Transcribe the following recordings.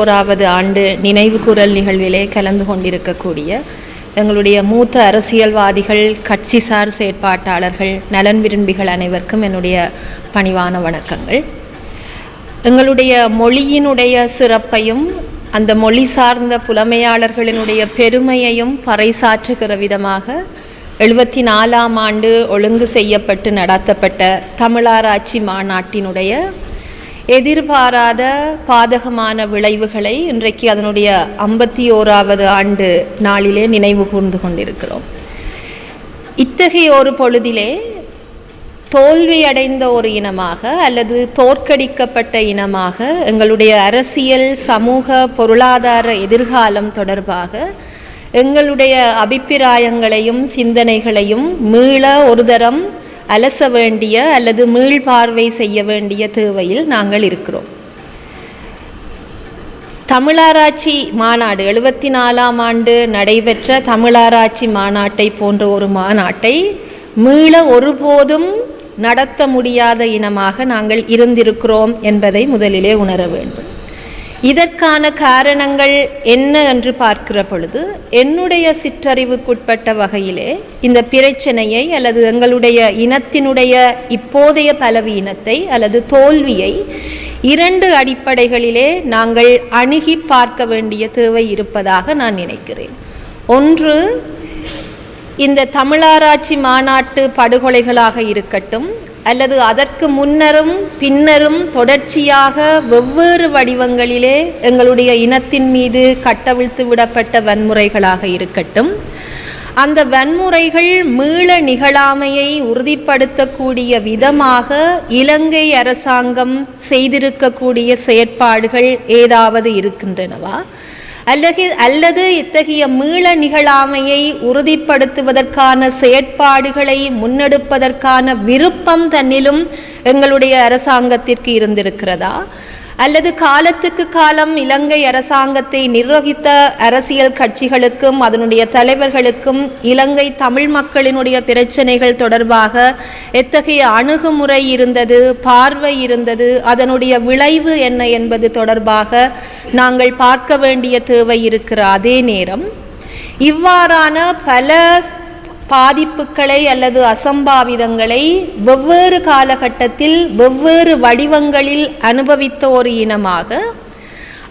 ஓராவது ஆண்டு நினைவுகூரல் நிகழ்விலே கலந்து கொண்டிருக்கக்கூடிய எங்களுடைய மூத்த அரசியல்வாதிகள், கட்சிசார் செயற்பாட்டாளர்கள், நலன் விரும்பிகள் அனைவருக்கும் என்னுடைய பணிவான வணக்கங்கள். எங்களுடைய மொழியினுடைய சிறப்பையும் அந்த மொழி சார்ந்த புலமையாளர்களினுடைய பெருமையையும் பறைசாற்றுகிற விதமாக 74ஆம் ஆண்டு ஒழுங்கு செய்யப்பட்டு நடத்தப்பட்ட தமிழாராய்ச்சி மாநாட்டினுடைய எதிர்பாராத பாதகமான விளைவுகளை இன்றைக்கு அதனுடைய 51ஆவது ஆண்டு நாளிலே நினைவு கூர்ந்து கொண்டிருக்கிறோம். இத்தகைய ஒரு பொழுதிலே தோல்வியடைந்த ஒரு இனமாக அல்லது தோற்கடிக்கப்பட்ட இனமாக எங்களுடைய அரசியல், சமூக, பொருளாதார எதிர்காலம் தொடர்பாக எங்களுடைய அபிப்பிராயங்களையும் சிந்தனைகளையும் மீள ஒரு தரம் அலச வேண்டிய அல்லது மீள்பார்வை செய்ய வேண்டிய தேவையில் நாங்கள் இருக்கிறோம். தமிழாராய்ச்சி மாநாடு 74ஆம் ஆண்டு நடைபெற்ற தமிழாராய்ச்சி மாநாட்டை போன்ற ஒரு மாநாட்டை மீள ஒருபோதும் நடத்த முடியாத இனமாக நாங்கள் இருந்திருக்கிறோம் என்பதை முதலிலே உணர வேண்டும். இதற்கான காரணங்கள் என்ன என்று பார்க்கிற பொழுது என்னுடைய சிற்றறிவுக்குட்பட்ட வகையிலே இந்த பிரச்சனையை அல்லது எங்களுடைய இனத்தினுடைய இப்போதைய பலவீனத்தை அல்லது தோல்வியை 2 அடிப்படைகளிலே நாங்கள் அணுகி பார்க்க வேண்டிய தேவை இருப்பதாக நான் நினைக்கிறேன். ஒன்று, இந்த தமிழாராய்ச்சி மாநாட்டு படுகொலைகளாக இருக்கட்டும் அல்லது அதற்கு முன்னரும் பின்னரும் தொடர்ச்சியாக வெவ்வேறு வடிவங்களிலே எங்களுடைய இனத்தின் மீது கட்டவிழ்த்து விடப்பட்ட வன்முறைகளாக இருக்கட்டும், அந்த வன்முறைகள் மீள நிகழாமையை உறுதிப்படுத்தக்கூடிய விதமாக இலங்கை அரசாங்கம் செய்திருக்கக்கூடிய செயற்பாடுகள் ஏதாவது இருக்கின்றனவா அல்லது இத்தகைய மீள நிகழாமையை உறுதிப்படுத்துவதற்கான செயற்பாடுகளை முன்னெடுப்பதற்கான விருப்பம் தன்னிலும் எங்களுடைய அரசாங்கத்திற்கு இருந்திருக்கிறதா? அல்லது காலத்துக்கு காலம் இலங்கை அரசாங்கத்தை நிர்வகித்த அரசியல் கட்சிகளுக்கும் அதனுடைய தலைவர்களுக்கும் இலங்கை தமிழ் மக்களினுடைய பிரச்சனைகள் தொடர்பாக எத்தகைய அணுகுமுறை இருந்தது, பார்வை இருந்தது, அதனுடைய விளைவு என்ன என்பது தொடர்பாக நாங்கள் பார்க்க வேண்டிய தேவை இருக்கிற அதே நேரம் இவ்வாறான பல பாதிப்புகளை அல்லது அசம்பாவிதங்களை வெவ்வேறு காலகட்டத்தில் வெவ்வேறு வடிவங்களில் அனுபவித்த ஒரு இனமாக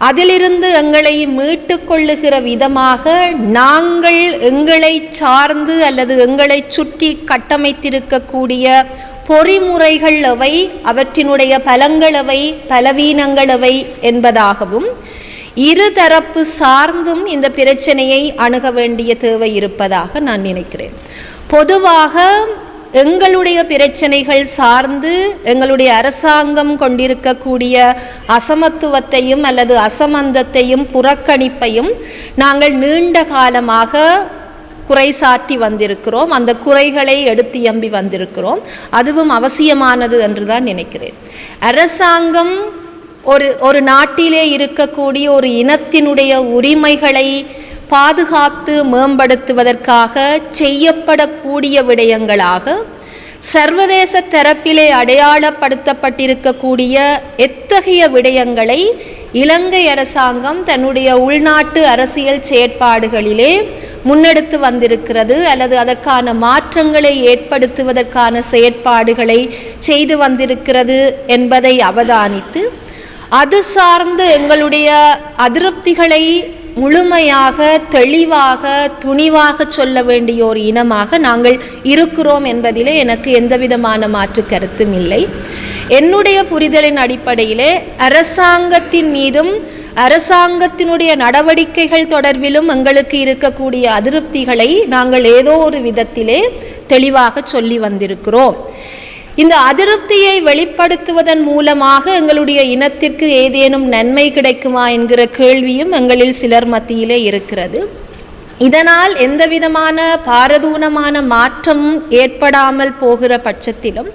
அதிலிருந்து எங்களை மீட்டு கொள்ளுகிற விதமாக நாங்கள் எங்களை சார்ந்து அல்லது எங்களை சுற்றி கட்டமைத்திருக்கக்கூடிய பொறிமுறைகள் எவை, அவற்றினுடைய பலங்கள் எவை, பலவீனங்கள் எவை என்பதாகவும் இருதரப்பு சார்ந்தும் இந்த பிரச்சனையை அணுக வேண்டிய தேவை இருப்பதாக நான் நினைக்கிறேன். பொதுவாக எங்களுடைய பிரச்சனைகள் சார்ந்து எங்களுடைய அரசாங்கம் கொண்டிருக்கக்கூடிய அசமத்துவத்தையும் அல்லது அசமந்தத்தையும் புறக்கணிப்பையும் நாங்கள் நீண்ட காலமாக குறை சாட்டி வந்திருக்கிறோம். அந்த குறைகளை எடுத்து எம்பி வந்திருக்கிறோம். அதுவும் அவசியமானது என்று தான் நினைக்கிறேன். அரசாங்கம் ஒரு நாட்டிலே இருக்கக்கூடிய ஒரு இனத்தினுடைய உரிமைகளை பாதுகாத்து மேம்படுத்துவதற்காக செய்யப்படக்கூடிய விடயங்களாக சர்வதேச தரப்பிலே அடையாளப்படுத்தப்பட்டிருக்கக்கூடிய எத்தகைய விடயங்களை இலங்கை அரசாங்கம் தன்னுடைய உள்நாட்டு அரசியல் செயற்பாடுகளிலே முன்னெடுத்து வந்திருக்கிறது அல்லது அதற்கான மாற்றங்களை ஏற்படுத்துவதற்கான செயற்பாடுகளை செய்து வந்திருக்கிறது என்பதை அவதானித்து அது சார்ந்து எங்களுடைய அதிருப்திகளை முழுமையாக, தெளிவாக, துணிவாக சொல்ல வேண்டிய ஒரு இனமாக நாங்கள் இருக்கிறோம் என்பதிலே எனக்கு எந்தவிதமான மாற்று கருத்தும் இல்லை. என்னுடைய புரிதலின் அடிப்படையிலே அரசாங்கத்தின் மீதும் அரசாங்கத்தினுடைய நடவடிக்கைகள் தொடர்பிலும் எங்களுக்கு இருக்கக்கூடிய அதிருப்திகளை நாங்கள் ஏதோ ஒரு விதத்திலே தெளிவாக சொல்லி வந்திருக்கிறோம். இந்த அதிருப்தியை வெளிப்படுத்துவதன் மூலமாக எங்களுடைய இனத்திற்கு ஏதேனும் நன்மை கிடைக்குமா என்கிற கேள்வியும் எங்களில் சிலர் மத்தியிலே இருக்கிறது. இதனால் எந்தவிதமான பாரதூரமான மாற்றம் ஏற்படாமல் போகிற பட்சத்திலும்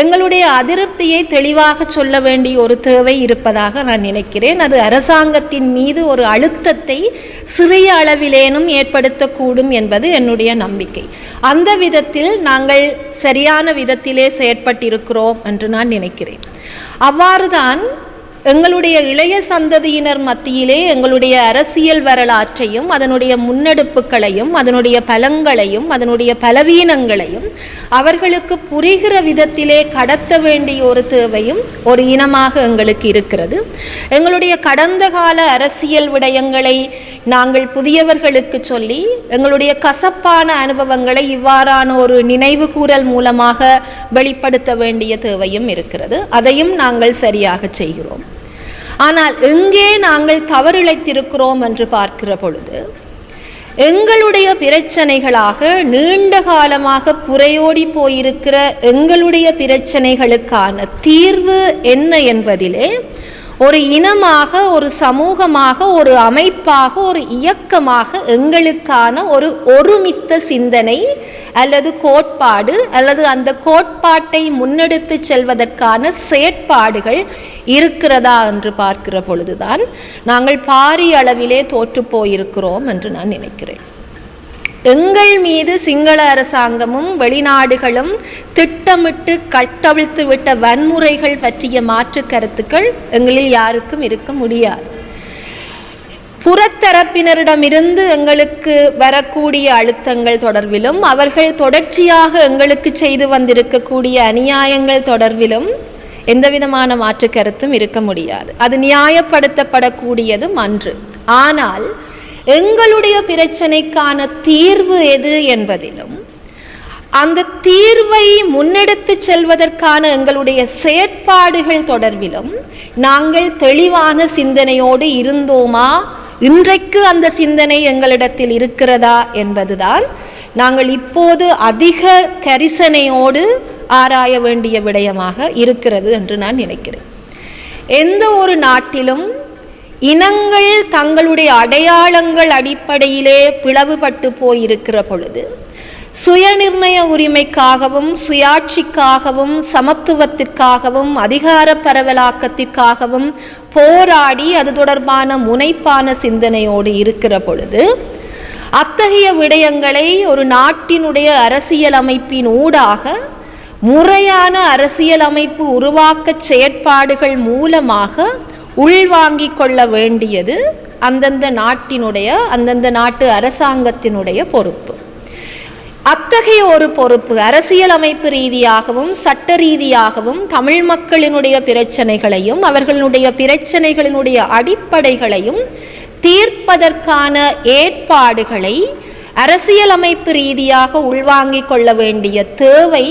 எங்களுடைய அதிருப்தியை தெளிவாக சொல்ல வேண்டிய ஒரு தேவை இருப்பதாக நான் நினைக்கிறேன். அது அரசாங்கத்தின் மீது ஒரு அழுத்தத்தை சிறிய அளவிலேனும் ஏற்படுத்தக்கூடும் என்பது என்னுடைய நம்பிக்கை. அந்த விதத்தில் நாங்கள் சரியான விதத்திலே செயற்பட்டிருக்கிறோம் என்று நான் நினைக்கிறேன். அவ்வாறுதான் எங்களுடைய இளைய சந்ததியினர் மத்தியிலே எங்களுடைய அரசியல் வரலாற்றையும் அதனுடைய முன்னெடுப்புகளையும் அதனுடைய பலங்களையும் அதனுடைய பலவீனங்களையும் அவர்களுக்கு புரிகிற விதத்திலே கடத்த வேண்டிய ஒரு தேவையும் ஒரு இனமாக எங்களுக்கு இருக்கிறது. எங்களுடைய கடந்த கால அரசியல் விடயங்களை நாங்கள் புதியவர்களுக்கு சொல்லி எங்களுடைய கசப்பான அனுபவங்களை இவ்வாறான ஒரு நினைவு கூறல் மூலமாக வெளிப்படுத்த வேண்டிய தேவையும் இருக்கிறது. அதையும் நாங்கள் சரியாக செய்கிறோம். ஆனால் எங்கே நாங்கள் தவறிழைத்திருக்கிறோம் என்று பார்க்கிற பொழுது, எங்களுடைய பிரச்சனைகளாக நீண்ட காலமாக புரையோடி போயிருக்கிற எங்களுடைய பிரச்சனைகளுக்கான தீர்வு என்ன என்பதிலே ஒரு இனமாக, ஒரு சமூகமாக, ஒரு அமைப்பாக, ஒரு இயக்கமாக எங்களுக்கான ஒரு ஒருமித்த சிந்தனை அல்லது கோட்பாடு அல்லது அந்த கோட்பாட்டை முன்னெடுத்து செல்வதற்கான செயற்பாடுகள் இருக்கிறதா என்று பார்க்கிற பொழுதுதான் நாங்கள் பாரிய அளவிலே தோற்று போயிருக்கிறோம் என்று நான் நினைக்கிறேன். எங்கள் மீது சிங்கள அரசாங்கமும் வெளிநாடுகளும் திட்டமிட்டு கட்டவிழ்த்து விட்ட வன்முறைகள் பற்றிய மாற்று கருத்துக்கள் எங்களில் யாருக்கும் இருக்க முடியாது. புறத்தரப்பினரிடமிருந்து எங்களுக்கு வரக்கூடிய அழுத்தங்கள் தொடர்பிலும் அவர்கள் தொடர்ச்சியாக எங்களுக்கு செய்து வந்திருக்கக்கூடிய அநியாயங்கள் தொடர்பிலும் எந்தவிதமான மாற்று கருத்தும் இருக்க முடியாது. அது நியாயப்படுத்தப்படக்கூடியதும் அன்று. ஆனால் எங்களுடைய பிரச்சனைக்கான தீர்வு எது என்பதிலும் அந்த தீர்வை முன்னெடுத்து செல்வதற்கான எங்களுடைய செயற்பாடுகள் தொடர்பிலும் நாங்கள் தெளிவான சிந்தனையோடு இருந்தோமா, இன்றைக்கு அந்த சிந்தனை எங்களிடத்தில் இருக்கிறதா என்பதுதான் நாங்கள் இப்போது அதிக கரிசனையோடு ஆராய வேண்டிய விடயமாக இருக்கிறது என்று நான் நினைக்கிறேன். எந்த ஒரு நாட்டிலும் இனங்கள் தங்களுடைய அடையாளங்கள் அடிப்படையிலே பிளவுபட்டு போயிருக்கிற பொழுது சுயநிர்ணய உரிமைக்காகவும் சுயாட்சிக்காகவும் சமத்துவத்திற்காகவும் அதிகார பரவலாக்கத்திற்காகவும் போராடி அது தொடர்பான முனைப்பான சிந்தனையோடு இருக்கிற பொழுது அத்தகைய விடயங்களை ஒரு நாட்டினுடைய அரசியல் அமைப்பின் ஊடாக முறையான அரசியல் அமைப்பு உருவாக்க செயற்பாடுகள் மூலமாக உள்வாங்கிக் கொள்ள வேண்டியது அந்தந்த நாட்டு அரசாங்கத்தினுடைய பொறுப்பு. அத்தகைய ஒரு பொறுப்பு அரசியல் அமைப்பு ரீதியாகவும் சட்ட ரீதியாகவும் தமிழ் மக்களினுடைய பிரச்சனைகளையும் அவர்களுடைய பிரச்சனைகளினுடைய அடிப்படைகளையும் தீர்ப்பதற்கான ஏற்பாடுகளை அரசியல் அமைப்பு ரீதியாக உள்வாங்கிக் கொள்ள வேண்டிய தேவை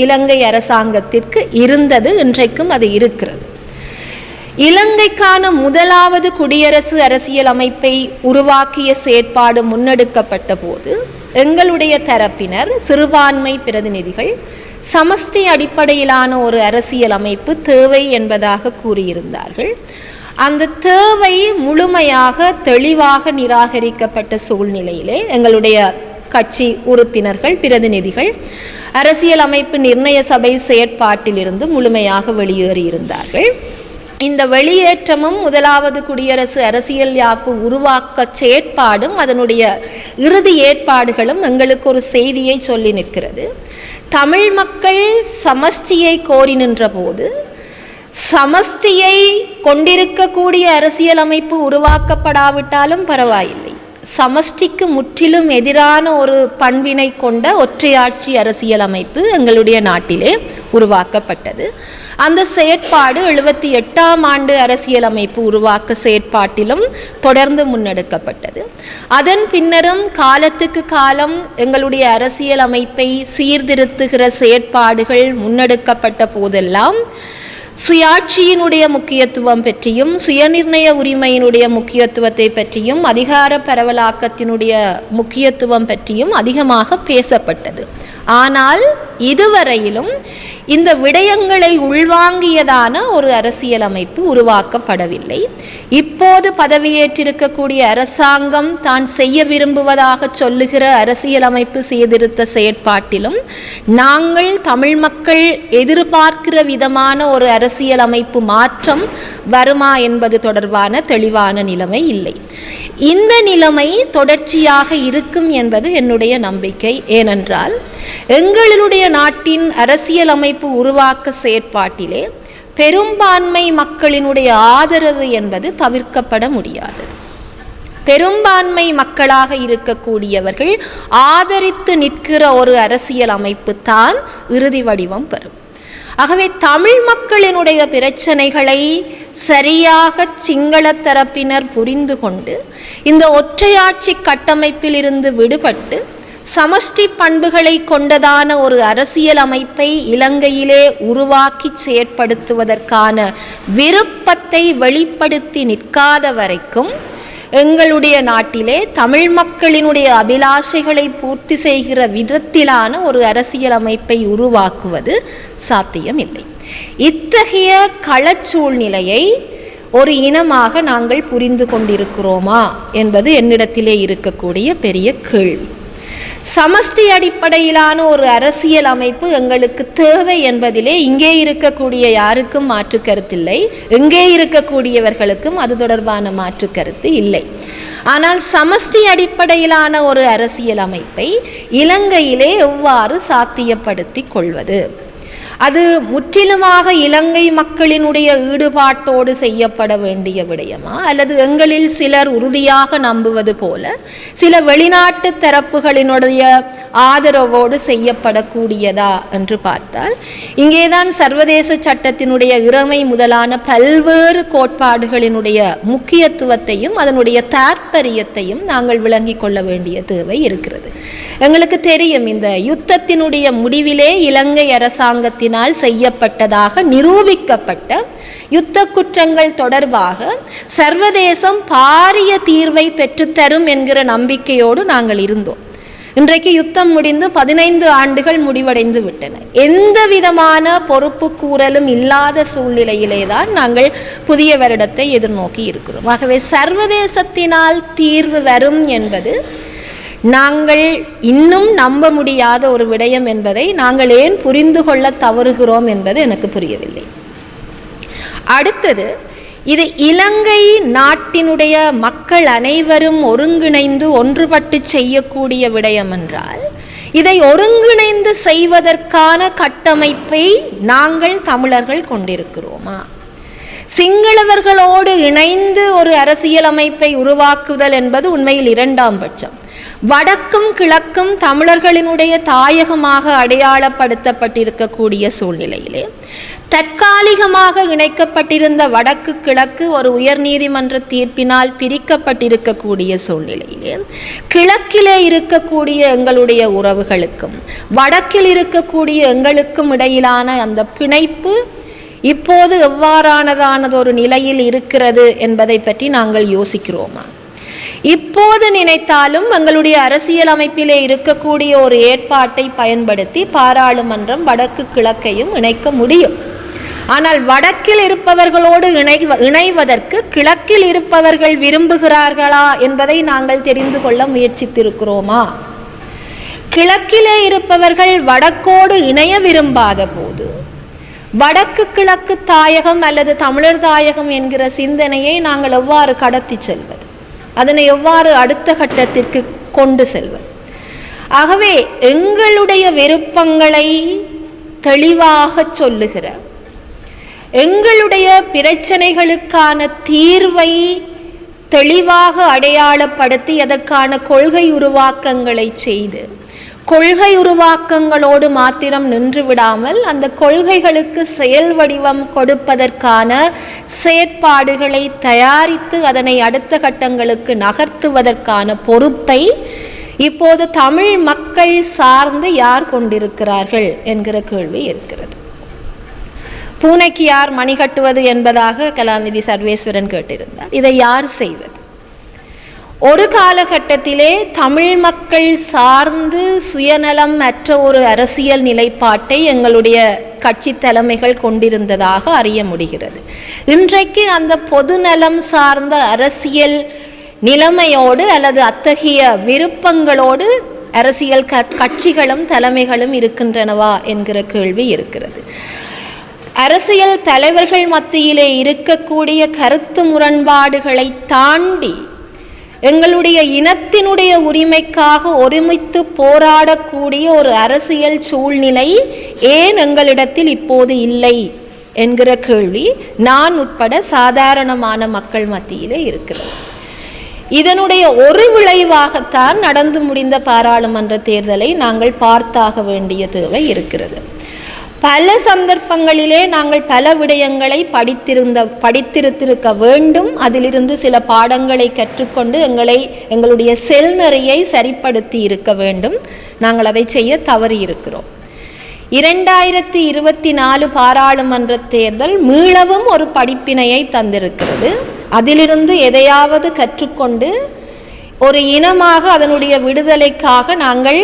இலங்கை அரசாங்கத்திற்கு இருந்தது. இன்றைக்கும் அது இருக்கிறது. இலங்கைக்கான முதலாவது குடியரசு அரசியல் அமைப்பை உருவாக்கிய செயற்பாடு முன்னெடுக்கப்பட்ட போது எங்களுடைய தரப்பினர் சிறுபான்மை பிரதிநிதிகள் சமஷ்டி அடிப்படையிலான ஒரு அரசியல் அமைப்பு தேவை என்பதாக கூறியிருந்தார்கள். அந்த தேவை முழுமையாக தெளிவாக நிராகரிக்கப்பட்ட சூழ்நிலையிலே எங்களுடைய கட்சி உறுப்பினர்கள் பிரதிநிதிகள் அரசியல் அமைப்பு நிர்ணய சபை செயற்பாட்டிலிருந்து முழுமையாக வெளியேறியிருந்தார்கள். இந்த வெளியேற்றமும் முதலாவது குடியரசு அரசியல் யாப்பு உருவாக்க செயற்பாடும் அதனுடைய இறுதி ஏற்பாடுகளும் எங்களுக்கு ஒரு செய்தியை சொல்லி நிற்கிறது. தமிழ் மக்கள் சமஷ்டியை கோரி நின்ற போது சமஷ்டியை கொண்டிருக்கக்கூடிய அரசியல் அமைப்பு உருவாக்கப்படாவிட்டாலும் பரவாயில்லை, சமஷ்டிக்கு முற்றிலும் எதிரான ஒரு பண்பினை கொண்ட ஒற்றையாட்சி அரசியல் அமைப்பு எங்களுடைய நாட்டிலே உருவாக்கப்பட்டது. அந்த செயற்பாடு 78ஆம் ஆண்டு அரசியல் அமைப்பு உருவாக்க செயற்பாட்டிலும் தொடர்ந்து முன்னெடுக்கப்பட்டது. அதன் பின்னரும் காலத்துக்கு காலம் எங்களுடைய அரசியல் அமைப்பை சீர்திருத்துகிற செயற்பாடுகள் முன்னெடுக்கப்பட்ட போதெல்லாம் சுயாட்சியினுடைய முக்கியத்துவம் பற்றியும் சுயநிர்ணய உரிமையினுடைய முக்கியத்துவத்தை பற்றியும் அதிகார பரவலாக்கத்தினுடைய முக்கியத்துவம் பற்றியும் அதிகமாக பேசப்பட்டது. ஆனால் இதுவரையிலும் இந்த விடயங்களை உள்வாங்கியதான ஒரு அரசியல் அமைப்பு உருவாக்கப்படவில்லை. இப்போது பதவியேற்றிருக்கக்கூடிய அரசாங்கம் தான் செய்ய விரும்புவதாக சொல்லுகிற அரசியல் அமைப்பு சீர்திருத்த செயற்பாட்டிலும் நாங்கள் தமிழ் மக்கள் எதிர்பார்க்கிற விதமான ஒரு அரசியல் அமைப்பு மாற்றம் வருமா என்பது தொடர்பான தெளிவான நிலைமை இல்லை. இந்த நிலைமை தொடர்ச்சியாக இருக்கும் என்பது என்னுடைய நம்பிக்கை. ஏனென்றால் எங்களுடைய நாட்டின் அரசியல் அமைப்பு உருவாக்க செயற்பாட்டிலே பெரும்பான்மை மக்களினுடைய ஆதரவு என்பது தவிர்க்கப்பட முடியாதது. பெரும்பான்மை மக்களாக இருக்கக்கூடியவர்கள் ஆதரித்து நிற்கிற ஒரு அரசியல் அமைப்பு தான் இறுதி வடிவம் பெறும். ஆகவே தமிழ் மக்களினுடைய பிரச்சனைகளை சரியாக சிங்கள தரப்பினர் புரிந்து கொண்டு இந்த ஒற்றையாட்சி கட்டமைப்பில் இருந்து விடுபட்டு சமஷ்டி பண்புகளை கொண்டதான ஒரு அரசியல் அமைப்பை இலங்கையிலே உருவாக்கி செயற்படுத்துவதற்கான விருப்பத்தை வெளிப்படுத்தி நிற்காத வரைக்கும் எங்களுடைய நாட்டிலே தமிழ் மக்களினுடைய அபிலாஷைகளை பூர்த்தி செய்கிற விதத்திலான ஒரு அரசியல் அமைப்பை உருவாக்குவது சாத்தியமில்லை. இத்தகைய களச்சூழ்நிலையை ஒரு இனமாக நாங்கள் புரிந்து கொண்டிருக்கிறோமா என்பது என்னிடத்திலே இருக்கக்கூடிய பெரிய கேள்வி. சமஷ்டி அடிப்படையிலான ஒரு அரசியல் அமைப்பு எங்களுக்கு தேவை என்பதிலே இங்கே இருக்கக்கூடிய யாருக்கும் மாற்று கருத்தில்லை, எங்கே இருக்கக்கூடியவர்களுக்கும் அது தொடர்பான மாற்று கருத்து இல்லை. ஆனால் சமஷ்டி அடிப்படையிலான ஒரு அரசியல் அமைப்பை இலங்கையிலே எவ்வாறு சாத்தியப்படுத்தி கொள்வது? அது முற்றிலுமாக இலங்கை மக்களினுடைய ஈடுபாட்டோடு செய்யப்பட வேண்டிய விடயமா, அல்லது எங்களில் சிலர் உறுதியாக நம்புவது போல சில வெளிநாட்டு தரப்புகளினுடைய ஆதரவோடு செய்யப்படக்கூடியதா என்று பார்த்தால் இங்கேதான் சர்வதேச சட்டத்தினுடைய இறைமை முதலான பல்வேறு கோட்பாடுகளினுடைய முக்கியத்துவத்தையும் அதனுடைய தாற்பயத்தையும் நாங்கள் விளங்கிக் கொள்ள வேண்டிய தேவை இருக்கிறது. எங்களுக்கு தெரியும், இந்த யுத்தத்தினுடைய முடிவிலே இலங்கை அரசாங்கத்தினால் செய்யப்பட்டதாக நிரூபிக்கப்பட்ட யுத்த குற்றங்கள் தொடர்பாக சர்வதேசம் பாரிய தீர்வை பெற்றுத்தரும் என்கிற நம்பிக்கையோடு நாங்கள் இருந்தோம். இன்றைக்கு யுத்தம் முடிந்து 15 ஆண்டுகள் முடிவடைந்து விட்டன. எந்த விதமான பொறுப்பு கூறலும் இல்லாத சூழ்நிலையிலே தான் நாங்கள் புதிய வருடத்தை எதிர்நோக்கி இருக்கிறோம். ஆகவே சர்வதேசத்தினால் தீர்வு வரும் என்பது நாங்கள் இன்னும் நம்ப முடியாத ஒரு விடயம் என்பதை நாங்கள் ஏன் புரிந்து கொள்ள தவறுகிறோம் என்பது எனக்கு புரியவில்லை. அடுத்தது, இது இலங்கை நாட்டினுடைய மக்கள் அனைவரும் ஒருங்கிணைந்து ஒன்றுபட்டு செய்யக்கூடிய விடயம் என்றால் இதை ஒருங்கிணைந்து செய்வதற்கான கட்டமைப்பை நாங்கள் தமிழர்கள் கொண்டிருக்கிறோமா? சிங்களவர்களோடு இணைந்து ஒரு அரசியல் அமைப்பை உருவாக்குதல் என்பது உண்மையில் இரண்டாம் பட்சம். வடக்கும் கிழக்கும் தமிழர்களினுடைய தாயகமாக அடையாளப்படுத்தப்பட்டிருக்கக்கூடிய சூழ்நிலையிலே தற்காலிகமாக இணைக்கப்பட்டிருந்த வடக்கு கிழக்கு ஒரு உயர் நீதிமன்ற தீர்ப்பினால் பிரிக்கப்பட்டிருக்கக்கூடிய சூழ்நிலையிலே கிழக்கிலே இருக்கக்கூடிய எங்களுடைய உறவுகளுக்கும் வடக்கில் இருக்கக்கூடிய எங்களுக்கும் இடையிலான அந்த பிணைப்பு இப்போது எவ்வாறானதானதொரு நிலையில் இருக்கிறது என்பதை பற்றி நாங்கள் யோசிக்கிறோமா? இப்போது நினைத்தாலும் எங்களுடைய அரசியல் அமைப்பிலே இருக்கக்கூடிய ஒரு ஏற்பாட்டை பயன்படுத்தி பாராளுமன்றம் வடக்கு கிழக்கையும் இணைக்க முடியும். ஆனால் வடக்கில் இருப்பவர்களோடு இணைவதற்கு கிழக்கில் இருப்பவர்கள் விரும்புகிறார்களா என்பதை நாங்கள் தெரிந்து கொள்ள முயற்சித்திருக்கிறோமா? கிழக்கிலே இருப்பவர்கள் வடக்கோடு இணைய விரும்பாத போது வடக்கு கிழக்கு தாயகம் அல்லது தமிழர் தாயகம் என்கிற சிந்தனையை நாங்கள் எவ்வாறு கடத்தி செல்வது? அதனை எவ்வாறு அடுத்த கட்டத்திற்கு கொண்டு செல்வது? ஆகவே எங்களுடைய விருப்பங்களை தெளிவாக சொல்லுகிற, எங்களுடைய பிரச்சனைகளுக்கான தீர்வை தெளிவாக அடையாளப்படுத்தி அதற்கான கொள்கை உருவாக்கங்களை செய்து கொள்கை உருவாக்கங்களோடு மாத்திரம் நின்று விடாமல் அந்த கொள்கைகளுக்கு செயல் வடிவம் கொடுப்பதற்கான செயற்பாடுகளை தயாரித்து அதனை அடுத்த கட்டங்களுக்கு நகர்த்துவதற்கான பொறுப்பை இப்போது தமிழ் மக்கள் சார்ந்து யார் கொண்டிருக்கிறார்கள் என்கிற கேள்வி இருக்கிறது. பூனைக்கு யார் மணி கட்டுவது என்பதாக கலாநிதி சர்வேஸ்வரன் கேட்டிருந்தார். இதை யார் செய்வது? ஒரு காலகட்டத்திலே தமிழ் மக்கள் சார்ந்து சுயநலம் அற்ற ஒரு அரசியல் நிலைப்பாட்டை எங்களுடைய கட்சி தலைமைகள் கொண்டிருந்ததாக அறிய முடிகிறது. இன்றைக்கு அந்த பொதுநலம் சார்ந்த அரசியல் நிலைமையோடு அல்லது அத்தகைய விருப்பங்களோடு அரசியல் கட்சிகளும் தலைமைகளும் இருக்கின்றனவா என்கிற கேள்வி இருக்கிறது. அரசியல் தலைவர்கள் மத்தியிலே இருக்கக்கூடிய கருத்து முரண்பாடுகளை தாண்டி எங்களுடைய இனத்தினுடைய உரிமைக்காக ஒருமித்து போராடக்கூடிய ஒரு அரசியல் சூழ்நிலை ஏன் எங்களிடத்தில் இப்போது இல்லை என்கிற கேள்வி நான் உட்பட சாதாரணமான மக்கள் மத்தியிலே இருக்கிறது. இதனுடைய ஒரு விளைவாகத்தான் நடந்து முடிந்த பாராளுமன்ற தேர்தலை நாங்கள் பார்த்தாக வேண்டிய தேவை இருக்கிறது. பல சந்தர்ப்பங்களிலே நாங்கள் பல விடயங்களை படித்திருக்க வேண்டும். அதிலிருந்து சில பாடங்களை கற்றுக்கொண்டு எங்களுடைய செல்நெறியை சரிப்படுத்தி இருக்க வேண்டும். நாங்கள் அதை செய்ய தவறி இருக்கிறோம். 2024 பாராளுமன்ற தேர்தல் மீளவும் ஒரு படிப்பினையை தந்திருக்கிறது. அதிலிருந்து எதையாவது கற்றுக்கொண்டு ஒரு இனமாக அதனுடைய விடுதலைக்காக நாங்கள்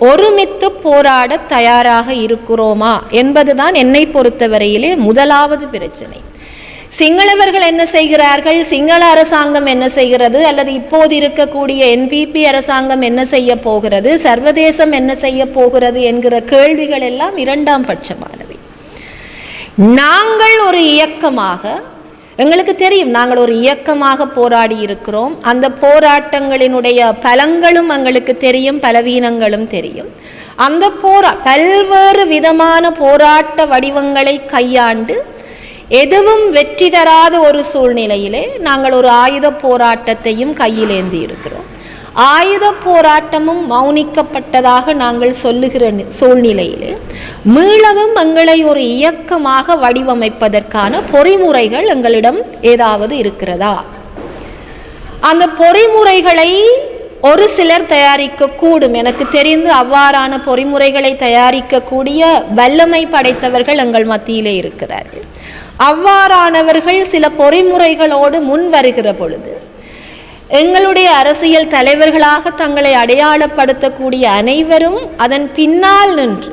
ஒருமித்து போராட தயாராக இருக்கிறோமா என்பதுதான் என்னை பொறுத்தவரையிலே முதலாவது பிரச்சனை. சிங்களவர்கள் என்ன செய்கிறார்கள், சிங்கள அரசாங்கம் என்ன செய்கிறது, அல்லது இப்போது இருக்கக்கூடிய NPP அரசாங்கம் என்ன செய்ய போகிறது, சர்வதேசம் என்ன செய்ய போகிறது என்கிற கேள்விகள் எல்லாம் இரண்டாம் பட்சமானவை. நாங்கள் ஒரு இயக்கமாக, எங்களுக்கு தெரியும் நாங்கள் ஒரு இயக்கமாக போராடி இருக்கிறோம். அந்த போராட்டங்களினுடைய பலங்களும் எங்களுக்கு தெரியும், பலவீனங்களும் தெரியும். அந்த பல்வேறு விதமான போராட்ட வடிவங்களை கையாண்டு எதுவும் வெற்றி தராத ஒரு சூழ்நிலையிலே நாங்கள் ஒரு ஆயுத போராட்டத்தையும் கையிலேந்தி இருக்கிறோம். ஆயுத போராட்டமும் மௌனிக்கப்பட்டதாக நாங்கள் சொல்லுகிற சூழ்நிலையிலே மீளவும் எங்களை ஒரு இயக்கமாக வடிவமைப்பதற்கான பொறிமுறைகள் எங்களிடம் ஏதாவது இருக்கிறதா? அந்த பொறிமுறைகளை ஒரு சிலர் தயாரிக்கக்கூடும். எனக்கு தெரிந்து அவ்வாறான பொறிமுறைகளை தயாரிக்கக்கூடிய வல்லமை படைத்தவர்கள் எங்கள் மத்தியிலே இருக்கிறார்கள். அவ்வாறானவர்கள் சில பொறிமுறைகளோடு முன் வருகிற பொழுது எங்களுடைய அரசியல் தலைவர்களாக தங்களை அடையாளப்படுத்தக்கூடிய அனைவரும் அதன் பின்னால் நின்று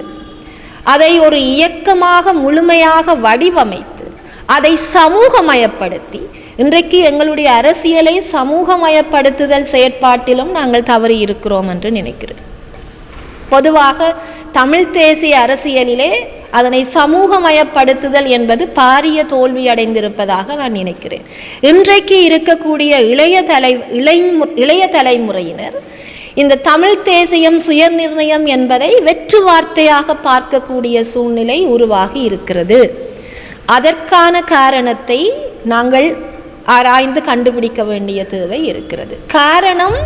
அதை ஒரு இயக்கமாக முழுமையாக வடிவமைத்து அதை சமூகமயப்படுத்தி, இன்றைக்கு எங்களுடைய அரசியலை சமூகமயப்படுத்துதல் செயற்பாட்டிலும் நாங்கள் தவறி இருக்கிறோம் என்று நினைக்கிறேன். பொதுவாக தமிழ் தேசிய அரசியலிலே அதனை சமூகமயப்படுத்துதல் என்பது பாரிய தோல்வி அடைந்திருப்பதாக நான் நினைக்கிறேன். இன்றைக்கு இருக்கக்கூடிய இளைய தலைமுறையினர் இந்த தமிழ் தேசியம் சுயநிர்ணயம் என்பதை வெற்று வார்த்தையாக பார்க்கக்கூடிய சூழ்நிலை உருவாகி இருக்கிறது. அதற்கான காரணத்தை நாங்கள் ஆராய்ந்து கண்டுபிடிக்க வேண்டிய தேவை இருக்கிறது. காரணம்,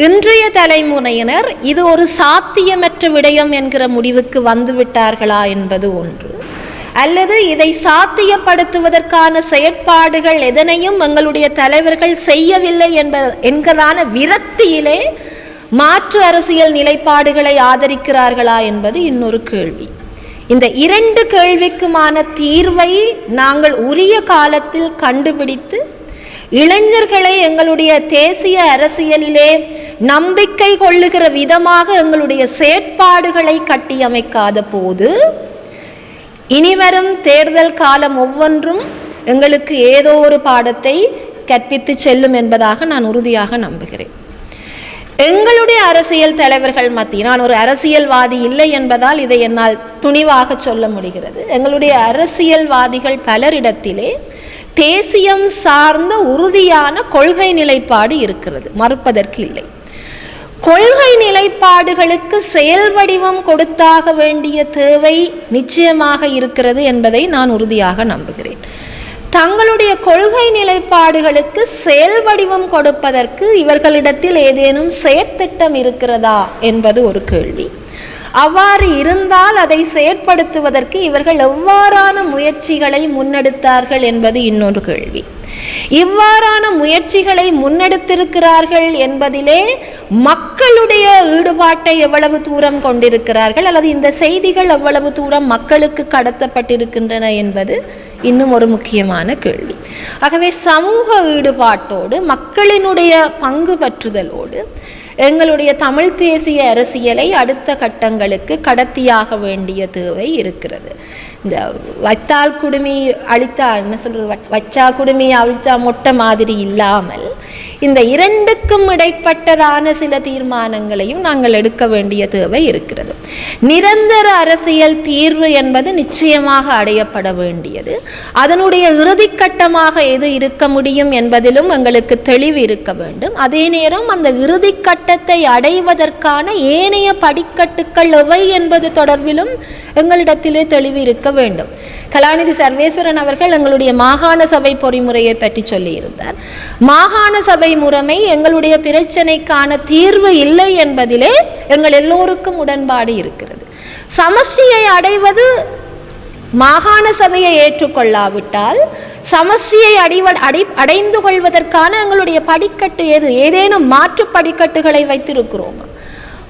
இன்றைய தலைமுறையினர் இது ஒரு சாத்தியமற்ற விடயம் என்கிற முடிவுக்கு வந்துவிட்டார்களா என்பது ஒன்று, அல்லது இதை சாத்தியப்படுத்துவதற்கான செயற்பாடுகள் எதனையும் எங்களுடைய தலைவர்கள் செய்யவில்லை என்கிறதான விரக்தியிலே மாற்று அரசியல் நிலைப்பாடுகளை ஆதரிக்கிறார்களா என்பது இன்னொரு கேள்வி. இந்த இரண்டு கேள்விக்குமான தீர்வை நாங்கள் உரிய காலத்தில் கண்டுபிடித்து இளைஞர்களை எங்களுடைய தேசிய அரசியலிலே நம்பிக்கை கொள்ளுகிற விதமாக எங்களுடைய செயற்பாடுகளை கட்டியமைக்காத போது இனிவரும் தேர்தல் காலம் ஒவ்வொன்றும் எங்களுக்கு ஏதோ ஒரு பாடத்தை கற்பித்து செல்லும் என்பதாக நான் உறுதியாக நம்புகிறேன். எங்களுடைய அரசியல் தலைவர்கள் மத்தியில், நான் ஒரு அரசியல்வாதி இல்லை என்பதால் இதை என்னால் துணிவாக சொல்ல முடிகிறது, எங்களுடைய அரசியல்வாதிகள் பலரிடத்திலே தேசியம் சார்ந்த உறுதியான கொள்கை நிலைப்பாடு இருக்கிறது, மறுப்பதற்கு இல்லை. கொள்கை நிலைப்பாடுகளுக்கு செயல் வடிவம் கொடுத்தாக வேண்டிய தேவை நிச்சயமாக இருக்கிறது என்பதை நான் உறுதியாக நம்புகிறேன். தங்களுடைய கொள்கை நிலைப்பாடுகளுக்கு செயல் வடிவம் கொடுப்பதற்கு இவர்களிடத்தில் ஏதேனும் செயற்திட்டம் இருக்கிறதா என்பது ஒரு கேள்வி. அவ்வாறு இருந்தால் அதை செயற்படுத்துவதற்கு இவர்கள் எவ்வாறான முயற்சிகளை முன்னெடுத்தார்கள் என்பது இன்னொரு கேள்வி. இவ்வாறான முயற்சிகளை முன்னெடுத்திருக்கிறார்கள் என்பதிலே மக்களுடைய ஈடுபாட்டை எவ்வளவு தூரம் கொண்டிருக்கிறார்கள், அல்லது இந்த செய்திகள் எவ்வளவு தூரம் மக்களுக்கு கடத்தப்பட்டிருக்கின்றன என்பது இன்னும் ஒரு முக்கியமான கேள்வி. ஆகவே சமூக ஈடுபாட்டோடு மக்களினுடைய பங்கு பற்றுதலோடு எங்களுடைய தமிழ் தேசிய அரசியலை அடுத்த கட்டங்களுக்கு கடத்தியாக வேண்டிய தேவை இருக்கிறது. இந்த வைத்தால் குடுமி அழித்தா என்ன சொல்கிறது, வச்சா குடுமி அழித்தா மொட்டை மாதிரி இல்லாமல் இந்த இரண்டுக்கும் இடைப்பட்டதான சில தீர்மானங்களையும் நாங்கள் எடுக்க வேண்டிய தேவை இருக்கிறது. நிரந்தர அரசியல் தீர்வு என்பது நிச்சயமாக அடையப்பட வேண்டியது. அதனுடைய இறுதிக்கட்டமாக எது இருக்க முடியும் என்பதிலும் எங்களுக்கு தெளிவு இருக்க வேண்டும். அதே நேரம் அந்த இறுதிக்கட்டத்தை அடைவதற்கான ஏனைய படிக்கட்டுக்கள் எவை என்பது தொடர்பிலும் எங்களிடத்திலே தெளிவு இருக்க வேண்டும். கலாநிதி சர்வேஸ்வரன் அவர்கள் எங்களுடைய மாகாண சபை பொறிமுறையை பற்றி சொல்லியிருந்தார். மாகாண சபை முறைமை எங்களுடைய பிரச்சனைக்கான தீர்வு இல்லை என்பதிலே எங்கள் எல்லோருக்கும் உடன்பாடு இருக்கிறது. சமஷ்டியை அடைவது மாகாண சபையை ஏற்றுக்கொள்ளாவிட்டால் சமஷ்டியை அடைந்து கொள்வதற்கான எங்களுடைய படிக்கட்டு எது? ஏதேனும் மாற்று படிக்கட்டுகளை வைத்திருக்கிறோமா?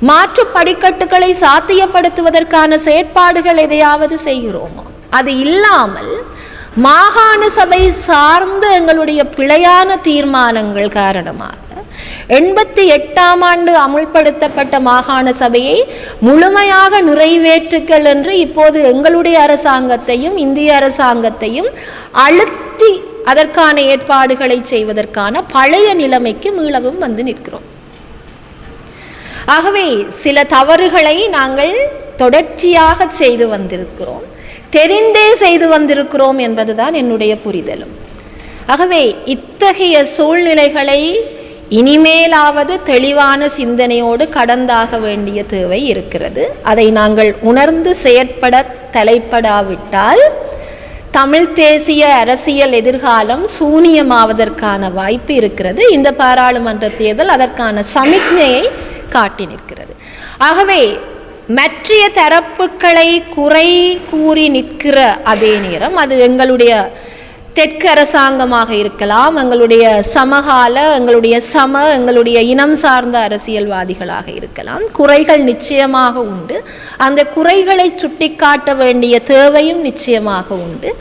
மாற்று படிக்கட்டுகளை சாத்தியப்படுத்துவதற்கான செயற்பாடுகள் எதையாவது செய்கிறோமா? அது இல்லாமல் மாகாண சபை சார்ந்த எங்களுடைய பிழையான தீர்மானங்கள் காரணமாக 88ஆம் ஆண்டு அமுல்படுத்தப்பட்ட மாகாண சபையை முழுமையாக நிறைவேற்றுங்கள் என்று இப்போது எங்களுடைய அரசாங்கத்தையும் இந்திய அரசாங்கத்தையும் அழுத்தி அதற்கான ஏற்பாடுகளை செய்வதற்கான பழைய நிலைமைக்கு மீளவும் வந்து நிற்கிறோம். ஆகவே சில தவறுகளை நாங்கள் தொடர்ச்சியாக செய்து வந்திருக்கிறோம், தெரிந்தே செய்து வந்திருக்கிறோம் என்பதுதான் என்னுடைய புரிதலும். ஆகவே இத்தகைய சூழ்நிலைகளை இனிமேலாவது தெளிவான சிந்தனையோடு கடந்தாக வேண்டிய தேவை இருக்கிறது. அதை நாங்கள் உணர்ந்து செயற்பட தலைப்படாவிட்டால் தமிழ் தேசிய அரசியல் எதிர்காலம் சூனியமாவதற்கான வாய்ப்பு இருக்கிறது. இந்த பாராளுமன்ற தேர்தல் அதற்கான சமிக்ஞையை காட்டி நிற்கிறது. ஆகவே மற்றைய தரப்புகளை குறை கூறி நிற்கிற அதே நேரம் அது எங்களுடைய தெற்கு அரசாங்கமாக இருக்கலாம், எங்களுடைய சமகால எங்களுடைய இனம் சார்ந்த அரசியல்வாதிகளாக இருக்கலாம். குறைகள் நிச்சயமாக உண்டு. அந்த குறைகளை சுட்டிக்காட்ட வேண்டிய தேவையும் நிச்சயமாக உண்டு.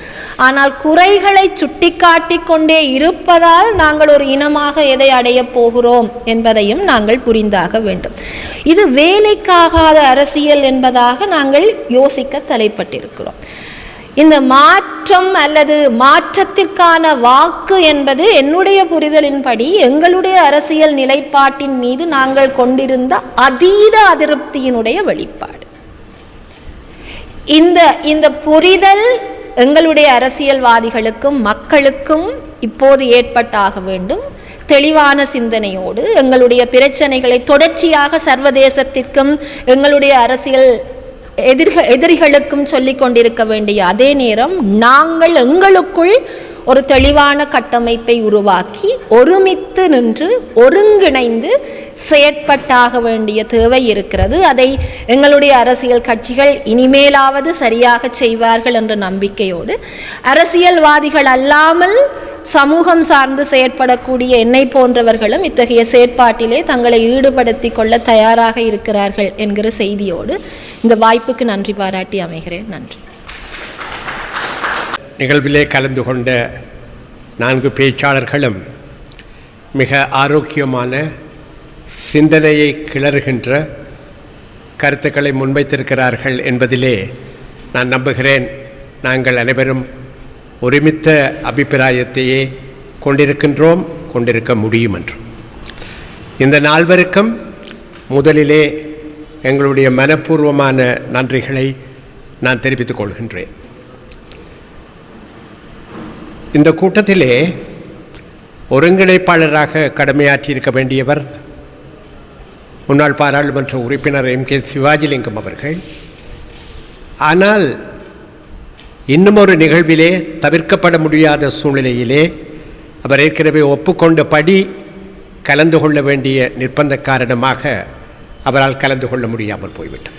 ஆனால் குறைகளை சுட்டிக்காட்டி கொண்டே இருப்பதால் நாங்கள் ஒரு இனமாக எதை அடையப் போகிறோம் என்பதையும் நாங்கள் புரிந்தாக வேண்டும். இது வேலைக்காகாத அரசியல் என்பதாக நாங்கள் யோசிக்க தலைப்பட்டிருக்கிறோம். இந்த மாற்றம் அல்லது மாற்றத்திற்கான வாக்கு என்பது என்னுடைய புரிதலின்படி எங்களுடைய அரசியல் நிலைப்பாட்டின் மீது நாங்கள் கொண்டிருந்த அதீத அதிருப்தியினுடைய வெளிப்பாடு. இந்த புரிதல் எங்களுடைய அரசியல்வாதிகளுக்கும் மக்களுக்கும் இப்போது ஏற்பட்டாக வேண்டும். தெளிவான சிந்தனையோடு எங்களுடைய பிரச்சனைகளை தொடர்ச்சியாக சர்வதேசத்திற்கும் எங்களுடைய அரசியல் எதிரிகளுக்கும் சொல்லிக் கொண்டிருக்க வேண்டிய அதே நேரம் நாங்கள் எங்களுக்குள் ஒரு தெளிவான கட்டமைப்பை உருவாக்கி ஒருமித்து நின்று ஒருங்கிணைந்து செயற்பட்டாக வேண்டிய தேவை இருக்கிறது. அதை எங்களுடைய அரசியல் கட்சிகள் இனிமேலாவது சரியாக செய்வார்கள் என்ற நம்பிக்கையோடு அரசியல்வாதிகள் அல்லாமல் சமூகம் சார்ந்து செயற்படக்கூடிய என்னை போன்றவர்களும் இத்தகைய செயற்பாட்டிலே தங்களை ஈடுபடுத்தி கொள்ள தயாராக இருக்கிறார்கள் என்கிற செய்தியோடு இந்த வாய்ப்புக்கு நன்றி பாராட்டி அமைகிறேன். நன்றி. நிகழ்விலே கலந்து கொண்ட 4 பேச்சாளர்களும் மிக ஆரோக்கியமான சிந்தனையை கிளறுகின்ற கருத்துக்களை முன்வைத்திருக்கிறார்கள் என்பதிலே நான் நம்புகிறேன். நாங்கள் அனைவரும் ஒருமித்த அபிப்பிராயத்தையே கொண்டிருக்கின்றோம், கொண்டிருக்க முடியும் என்று. இந்த நால்வருக்கும் முதலிலே எங்களுடைய மனப்பூர்வமான நன்றிகளை நான் தெரிவித்துக் கொள்கின்றேன். இந்த கூட்டத்திலே ஒருங்கிணைப்பாளராக கடமையாற்றியிருக்க வேண்டியவர் முன்னாள் பாராளுமன்ற உறுப்பினர் M.K. சிவாஜிலிங்கம் அவர்கள். ஆனால் இன்னும் ஒரு நிகழ்விலே தவிர்க்கப்பட முடியாத சூழ்நிலையிலே அவர் ஏற்கனவே ஒப்புக்கொண்டபடி கலந்து கொள்ள வேண்டிய நிர்பந்த காரணமாக அவரால் கலந்து கொள்ள முடியாமல் போய்விட்டது.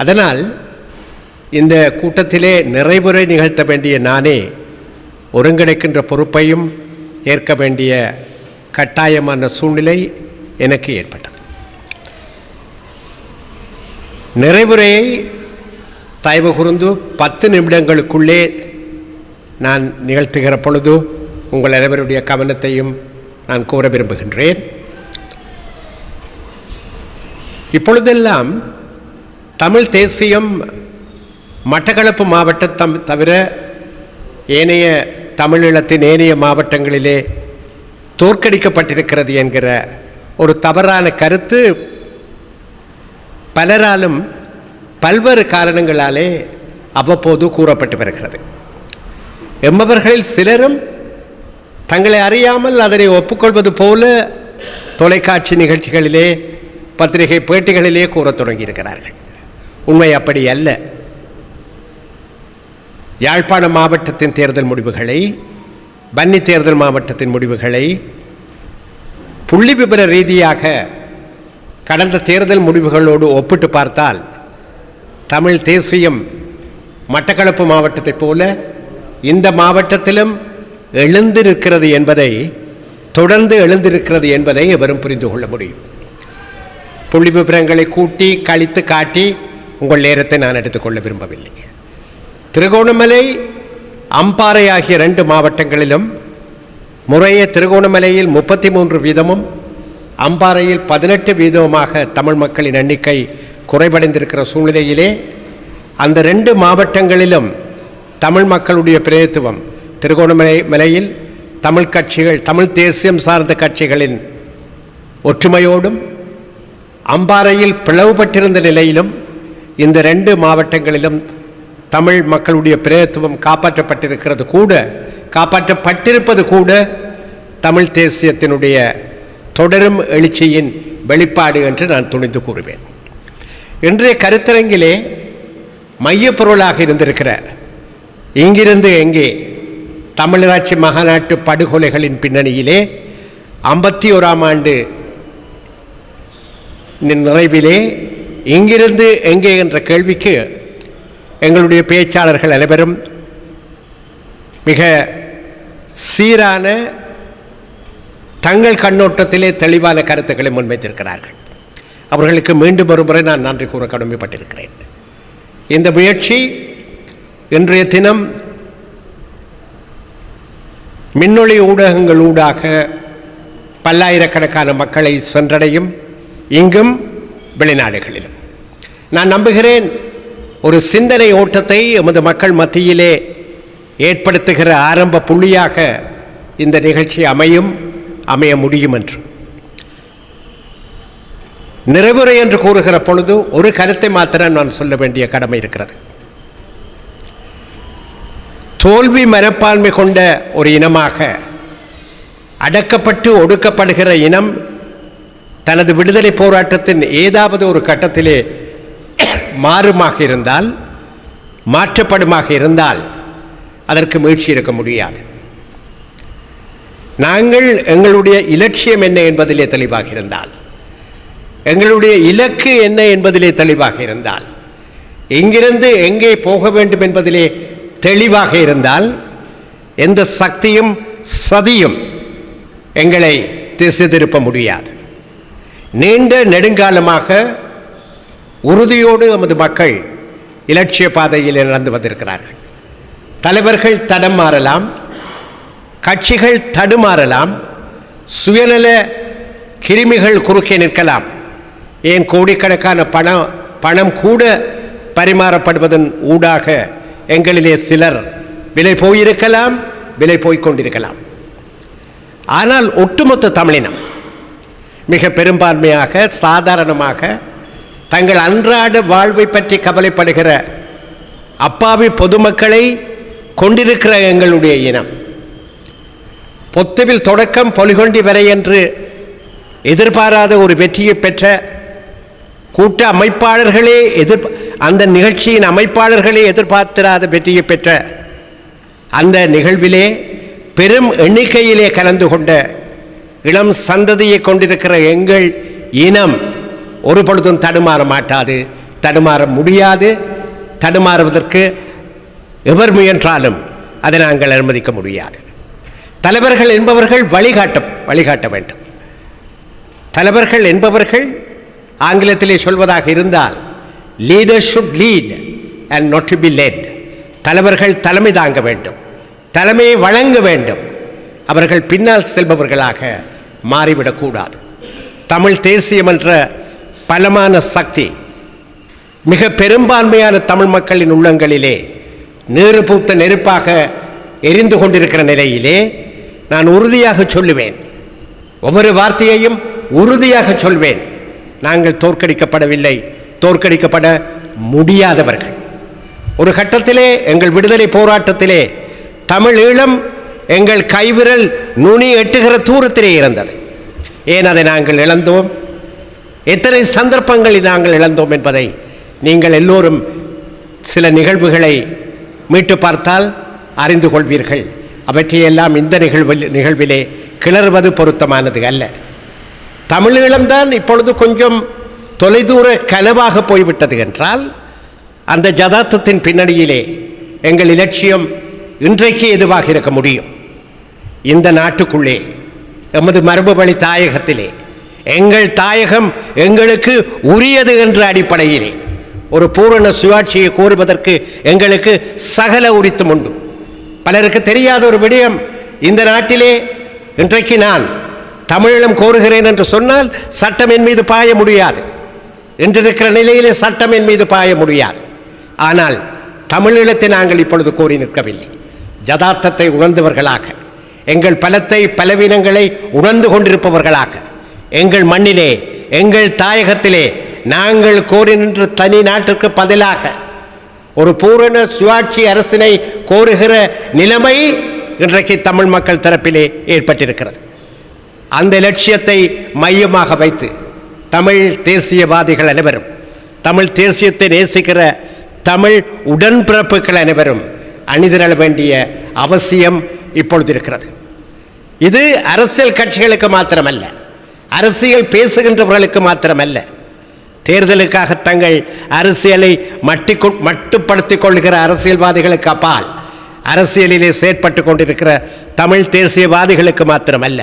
அதனால் இந்த கூட்டத்திலே நிறைவுரை நிகழ்த்த வேண்டிய நானே ஒருங்கிணைக்கின்ற பொறுப்பையும் ஏற்க வேண்டிய கட்டாயமான சூழ்நிலை எனக்கு ஏற்பட்டது. நிறைவுரையை தயவு கூர்ந்து 10 நிமிடங்களுக்குள்ளே நான் நிகழ்த்துகிற பொழுது உங்கள் அனைவருடைய கவனத்தையும் நான் கோர விரும்புகின்றேன். இப்பொழுதெல்லாம் தமிழ் தேசியம் மட்டக்களப்பு மாவட்டம் தவிர ஏனைய தமிழீழத்தின் ஏனைய மாவட்டங்களிலே தோற்கடிக்கப்பட்டிருக்கிறது என்கிற ஒரு தவறான கருத்து பலராலும் பல்வேறு காரணங்களாலே அவ்வப்போது கூறப்பட்டு வருகிறது. எம்மவர்களில் சிலரும் தங்களை அறியாமல் அதனை ஒப்புக்கொள்வது போல தொலைக்காட்சி நிகழ்ச்சிகளிலே பத்திரிகை பேட்டிகளிலே கூறத் தொடங்கியிருக்கிறார்கள். உண்மை அப்படி அல்ல. யாழ்ப்பாண மாவட்டத்தின் தேர்தல் முடிவுகளை, வன்னி தேர்தல் மாவட்டத்தின் முடிவுகளை புள்ளி விபர ரீதியாக கடந்த தேர்தல் முடிவுகளோடு ஒப்பிட்டு பார்த்தால் தமிழ் தேசியம் மட்டக்களப்பு மாவட்டத்தைப் போல இந்த மாவட்டத்திலும் எழுந்திருக்கிறது என்பதை, தொடர்ந்து எழுந்திருக்கிறது என்பதை எவரும் புரிந்து கொள்ள முடியும். புள்ளி விபரங்களை கூட்டி கழித்து காட்டி உங்கள் நேரத்தை நான் எடுத்துக்கொள்ள விரும்பவில்லை. திருகோணமலை, அம்பாறை ஆகிய 2 மாவட்டங்களிலும் முறையே திருகோணமலையில் 33 வீதமும் அம்பாறையில் 18 வீதமாக தமிழ் மக்களின் எண்ணிக்கை குறைவடைந்திருக்கிற சூழ்நிலையிலே அந்த 2 மாவட்டங்களிலும் தமிழ் மக்களுடைய பிரதிநிதித்துவம், திருகோணமலையில் தமிழ் கட்சிகள், தமிழ் தேசியம் சார்ந்த கட்சிகளின் ஒற்றுமையோடும் அம்பாறையில் பிளவுபட்டிருந்த நிலையிலும் இந்த 2 மாவட்டங்களிலும் தமிழ் மக்களுடைய பிரதிநிதித்துவம் காப்பாற்றப்பட்டிருப்பது கூட தமிழ் தேசியத்தினுடைய தொடரும் எழுச்சியின் வெளிப்பாடு என்று நான் துணிந்து கூறுவேன். இன்றைய கருத்தரங்கிலே மையப்பொருளாக இருந்திருக்கிற இங்கிருந்து எங்கே தமிழராட்சி மகாநாட்டு படுகொலைகளின் பின்னணியிலே 51ஆம் ஆண்டு நிறைவிலே இங்கிருந்து எங்கே என்ற கேள்விக்கு எங்களுடைய பேச்சாளர்கள் அனைவரும் மிக சீரான தங்கள் கண்ணோட்டத்திலே தெளிவான கருத்துக்களை முன்வைத்திருக்கிறார்கள். அவர்களுக்கு மீண்டும் ஒருமுறை நான் நன்றி கூற கடமைப்பட்டிருக்கிறேன். இந்த முயற்சி இன்றைய தினம் மின்னொளி ஊடகங்களூடாக பல்லாயிரக்கணக்கான மக்களை சென்றடையும், இங்கும் வெளிநாடுகளிலும். நான் நம்புகிறேன் ஒரு சிந்தனை ஓட்டத்தை எமது மக்கள் மத்தியிலே ஏற்படுத்துகிற ஆரம்ப புள்ளியாக இந்த நிகழ்ச்சி அமைய முடியும் என்று. நிறைவுரை என்று கூறுகிற பொழுது ஒரு கருத்தை மாத்திரம் நான் சொல்ல வேண்டிய கடமை இருக்கிறது. தோல்வி மனப்பான்மை கொண்ட ஒரு இனமாக, அடக்கப்பட்டு ஒடுக்கப்படுகிற இனம் தனது விடுதலை போராட்டத்தின் ஏதாவது ஒரு கட்டத்திலே மாற்றப்படுமாக இருந்தால் அதற்கு மீட்சி இருக்க முடியாது. நாங்கள் எங்களுடைய இலட்சியம் என்ன என்பதிலே தெளிவாக இருந்தால், எங்களுடைய இலக்கு என்ன என்பதிலே தெளிவாக இருந்தால், எங்கிருந்து எங்கே போக வேண்டும் என்பதிலே தெளிவாக இருந்தால், எந்த சக்தியும் சதியும் எங்களை திசை திருப்ப முடியாது. நீண்ட நெடுங்காலமாக உறுதியோடு நமது மக்கள் இலட்சிய பாதையில் நடந்து வந்திருக்கிறார்கள். தலைவர்கள் தடம் மாறலாம், கட்சிகள் தடுமாறலாம், சுயநல கிருமிகள் குறுக்கே நிற்கலாம், ஏன் கோடிக்கணக்கான பணம் கூட பரிமாறப்படுவதன் ஊடாக எங்களிலே சிலர் விலை போயிருக்கலாம், விலை போய்கொண்டிருக்கலாம். ஆனால் ஒட்டுமொத்த தமிழினம் மிக பெரும்பான்மையாக சாதாரணமாக தங்கள் அன்றாட வாழ்வை பற்றி கவலைப்படுகிற அப்பாவி பொதுமக்களை கொண்டிருக்கிற எங்களுடைய இனம், பொத்துவில் தொடக்கம் பொலிகொண்டி வரை என்று எதிர்பாராத ஒரு வெற்றியை பெற்ற கூட்ட அமைப்பாளர்களே அந்த நிகழ்ச்சியின் அமைப்பாளர்களே எதிர்பார்த்திராத வெற்றியை பெற்ற அந்த நிகழ்விலே பெரும் எண்ணிக்கையிலே கலந்து கொண்ட இளம் சந்ததியை கொண்டிருக்கிற எங்கள் இனம் ஒரு பொழுதும் தடுமாற மாட்டாது, தடுமாற முடியாது. தடுமாறுவதற்கு எவர் முயன்றாலும் அதை நாங்கள் அனுமதிக்க முடியாது. தலைவர்கள் என்பவர்கள் வழிகாட்ட வேண்டும். தலைவர்கள் என்பவர்கள் ஆங்கிலத்திலே சொல்வதாக இருந்தால் leader should lead and not to be led. தலைவர்கள் தலைமை தாங்க வேண்டும், தலைமையை வழங்க வேண்டும். அவர்கள் பின்னால் செல்பவர்களாக மாறிவிடக்கூடாது. தமிழ் தேசியம் என்ற பலமான சக்தி மிக பெரும்பான்மையான தமிழ் மக்களின் உள்ளங்களிலே நீறு பூத்த நெருப்பாக எரிந்து கொண்டிருக்கிற நிலையிலே நான் உறுதியாக சொல்லுவேன், ஒவ்வொரு வார்த்தையையும் உறுதியாக சொல்வேன். நாங்கள் தோற்கடிக்கப்படவில்லை, தோற்கடிக்கப்பட முடியாதவர்கள். ஒரு கட்டத்திலே எங்கள் விடுதலை போராட்டத்திலே தமிழ் ஈழம் எங்கள் கைவிரல் நுனி எட்டுகிற தூரத்திலே இருந்தது. ஏன் அதை நாங்கள் இழந்தோம், எத்தனை சந்தர்ப்பங்களில் நாங்கள் இழந்தோம் என்பதை நீங்கள் எல்லோரும் சில நிகழ்வுகளை மீட்டு பார்த்தால் அறிந்து கொள்வீர்கள். அவற்றையெல்லாம் இந்த நிகழ்விலே கிளறுவது பொருத்தமானது அல்ல. தமிழீழம்தான் இப்பொழுது கொஞ்சம் தொலைதூர கனவாக போய்விட்டது என்றால், அந்த ஜதார்த்தத்தின் பின்னணியிலே எங்கள் இலட்சியம் இன்றைக்கு எதுவாக இருக்க முடியும்? இந்த நாட்டுக்குள்ளே, எமது மரபு வழி தாயகத்திலே, எங்கள் தாயகம் எங்களுக்கு உரியது என்ற அடிப்படையிலே ஒரு பூரண சுயாட்சியை கோருவதற்கு எங்களுக்கு சகல உரித்தும் உண்டு. பலருக்கு தெரியாத ஒரு விடயம், இந்த நாட்டிலே இன்றைக்கு நான் தமிழீழம் கோருகிறேன் என்று சொன்னால் சட்டம் என் மீது பாய முடியாது. இன்றிருக்கிற நிலையிலே சட்டம் என் மீது பாய முடியாது. ஆனால் தமிழீழத்தை நாங்கள் இப்பொழுது கோரி நிற்கவில்லை. ஜதார்த்தத்தை உணர்ந்தவர்களாக, எங்கள் பலத்தை பலவீனங்களை உணர்ந்து கொண்டிருப்பவர்களாக, எங்கள் மண்ணிலே எங்கள் தாயகத்திலே நாங்கள் கோரி நின்ற தனி நாட்டிற்கு பதிலாக ஒரு பூரண சுயாட்சி அரசினை கோருகிற நிலைமை இன்றைக்கு தமிழ் மக்கள் தரப்பிலே ஏற்பட்டிருக்கிறது. அந்த லட்சியத்தை மையமாக வைத்து தமிழ் தேசியவாதிகள் அனைவரும், தமிழ் தேசியத்தை நேசிக்கிற தமிழ் உடன்பிறப்புகள் அனைவரும் அணிதிரள வேண்டிய அவசியம் இப்பொழுது இருக்கிறது. இது அரசியல் கட்சிகளுக்கு மாத்திரமல்ல, அரசியல் பேசுகின்றவர்களுக்கு மாத்திரமல்ல, தேர்தலுக்காக தங்கள் அரசியலை மட்டுப்படுத்திக் கொள்கிற அரசியல்வாதிகளுக்கு அப்பால் அரசியலிலே செயற்பட்டு கொண்டிருக்கிற தமிழ் தேசியவாதிகளுக்கு மாத்திரமல்ல,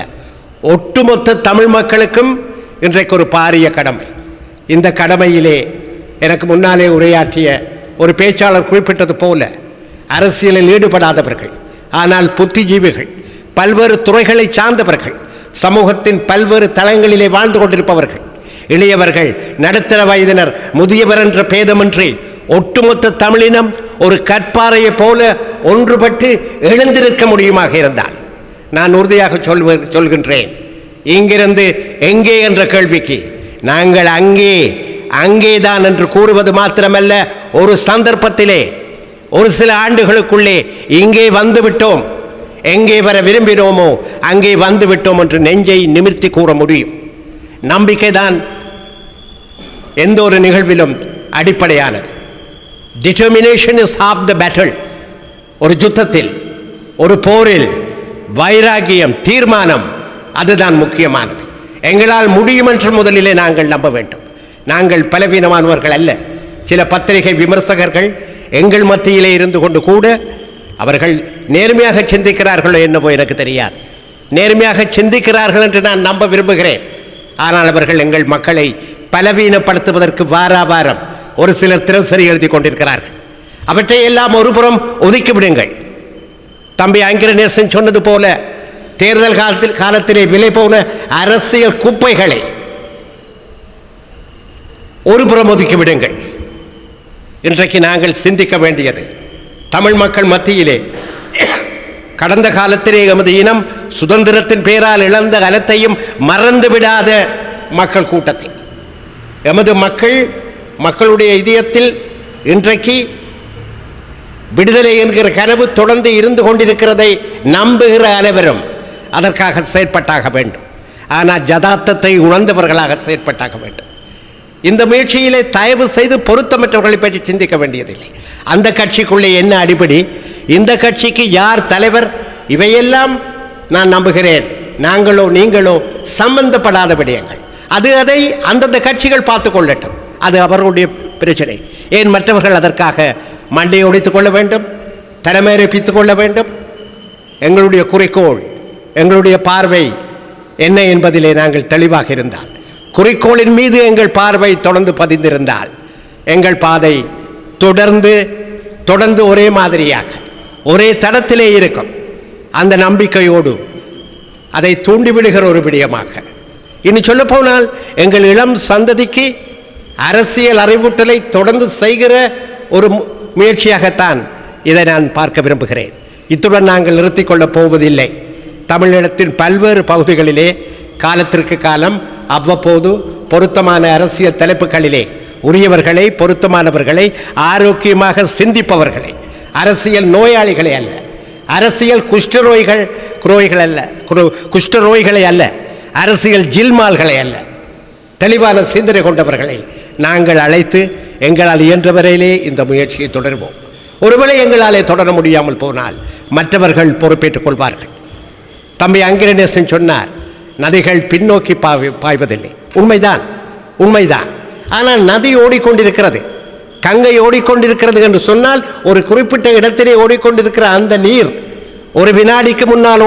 ஒட்டுமொத்த தமிழ் மக்களுக்கும் இன்றைக்கு ஒரு பாரிய கடமை. இந்த கடமையிலே எனக்கு முன்னாலே உரையாற்றிய ஒரு பேச்சாளர் குறிப்பிட்டது போல, அரசியலில் ஈடுபடாதவர்கள் ஆனால் புத்திஜீவிகள், பல்வேறு துறைகளை சார்ந்தவர்கள், சமூகத்தின் பல்வேறு தளங்களிலே வாழ்ந்து கொண்டிருப்பவர்கள், இளையவர்கள், நடுத்தர வயதினர், முதியவர் என்ற பேதமின்றி ஒட்டுமொத்த தமிழினம் ஒரு கற்பாறையை போல ஒன்றுபட்டு எழுந்திருக்க முடியுமாக இருந்தால், நான் உறுதியாக சொல்கின்றேன், இங்கிருந்து எங்கே என்ற கேள்விக்கு நாங்கள் அங்கேதான் என்று கூறுவது மாத்திரமல்ல, ஒரு சந்தர்ப்பத்திலே ஒரு சில ஆண்டுகளுக்குள்ளே இங்கே வந்துவிட்டோம், எங்கே வர விரும்பினோமோ அங்கே வந்துவிட்டோம் என்று நெஞ்சை நிமிர்த்தி கூற முடியும். நம்பிக்கைதான் எந்த ஒரு நிகழ்விலும் அடிப்படையானது. Determination is half the battle. ஒரு யுத்தத்தில், ஒரு போரில் வைராகியம், தீர்மானம், அதுதான் முக்கியமானது. எங்களால் முடியும் என்று முதலிலே நாங்கள் நம்ப வேண்டும். நாங்கள் பலவீனமானவர்கள் அல்ல. சில பத்திரிகை விமர்சகர்கள் எங்கள் மத்தியிலே இருந்து கொண்டு கூட அவர்கள் நேர்மையாக சிந்திக்கிறார்களோ என்னவோ எனக்கு தெரியாது. நேர்மையாக சிந்திக்கிறார்கள் என்று நான் நம்ப விரும்புகிறேன். ஆனால் அவர்கள் எங்கள் மக்களை பலவீனப்படுத்துவதற்கு வாரம் ஒரு சிலர் தினசரி எழுதி கொண்டிருக்கிறார்கள். அவற்றை எல்லாம் ஒருபுறம் ஒதுக்கிவிடுங்கள். தம்பி அங்கிரநேசன் சொன்னது போல, தேர்தல் காலத்திலே விலை போன அரசியல் குப்பைகளை ஒருபுறம் ஒதுக்கிவிடுங்கள். இன்றைக்கு நாங்கள் சிந்திக்க வேண்டியது, தமிழ் மக்கள் மத்தியிலே கடந்த காலத்திலே எமது இனம் சுதந்திரத்தின் பேரால் இழந்த அனைத்தையும் மறந்துவிடாத மக்கள் கூட்டத்தை, எமது மக்களுடைய இதயத்தில் இன்றைக்கு விடுதலை என்கிற கனவு தொடர்ந்து இருந்து கொண்டிருக்கிறதை நம்புகிற அனைவரும் அதற்காக செயற்பட்டாக வேண்டும். ஆனால் ஜதார்த்தத்தை உணர்ந்தவர்களாக செயற்பட்டாக வேண்டும். இந்த முயற்சியிலே தயவு செய்து பொருத்தமற்றவர்களை பற்றி சிந்திக்க வேண்டியதில்லை. அந்த கட்சிக்குள்ளே என்ன அடிப்படை, இந்த கட்சிக்கு யார் தலைவர், இவையெல்லாம் நான் நம்புகிறேன் நாங்களோ நீங்களோ சம்பந்தப்படாத விடயங்கள். அதை அந்தந்த கட்சிகள் பார்த்து கொள்ளட்டும், அது அவர்களுடைய பிரச்சனை. ஏன் மற்றவர்கள் அதற்காக மண்டையை உடைத்துக் கொள்ள வேண்டும், தலைமையேற்பித்துக் கொள்ள வேண்டும்? எங்களுடைய குறிக்கோள், எங்களுடைய பார்வை என்ன என்பதிலே நாங்கள் தெளிவாக இருந்தால், குறிக்கோளின் மீது எங்கள் பார்வை தொடர்ந்து பதிந்திருந்தால், எங்கள் பாதை தொடர்ந்து ஒரே மாதிரியாக ஒரே தடத்திலே இருக்கும். அந்த நம்பிக்கையோடு அதை தூண்டிவிடுகிற ஒரு விடயமாக, இனி சொல்லப்போனால் எங்கள் இளம் சந்ததிக்கு அரசியல் அறிவூட்டலை தொடர்ந்து செய்கிற ஒரு முயற்சியாகத்தான் இதை நான் பார்க்க விரும்புகிறேன். இத்துடன் நாங்கள் நிறுத்திக் கொள்ளப் போவதில்லை. தமிழகத்தின் பல்வேறு பகுதிகளிலே காலத்திற்கு காலம் அவ்வப்போது பொருத்தமான அரசியல் தலைப்புகளிலே உரியவர்களை, பொருத்தமானவர்களை, ஆரோக்கியமாக சிந்திப்பவர்களை, அரசியல் நோயாளிகளை அல்ல, அரசியல் குஷ்டரோய்களை அல்ல, அரசியல் ஜில்மால்களை அல்ல, தெளிவான சிந்தனை கொண்டவர்களை நாங்கள் அழைத்து எங்களால் இயன்ற வரையிலே இந்த முயற்சியை தொடர்வோம். ஒருவேளை எங்களாலே தொடர முடியாமல் போனால் மற்றவர்கள் பொறுப்பேற்றுக் கொள்வார்கள். தம்பி அங்கிரநேசன் சொன்னார், நதிகள் பின்னோக்கி பாய்வதில்லை. உண்மைதான். ஆனால் நதி ஓடிக்கொண்டிருக்கிறது, கங்கை ஓடிக்கொண்டிருக்கிறது என்று சொன்னால் ஒரு குறிப்பிட்ட இடத்திலே ஓடிக்கொண்டிருக்கிற அந்த நீர் ஒரு வினாடிக்கு முன்னால்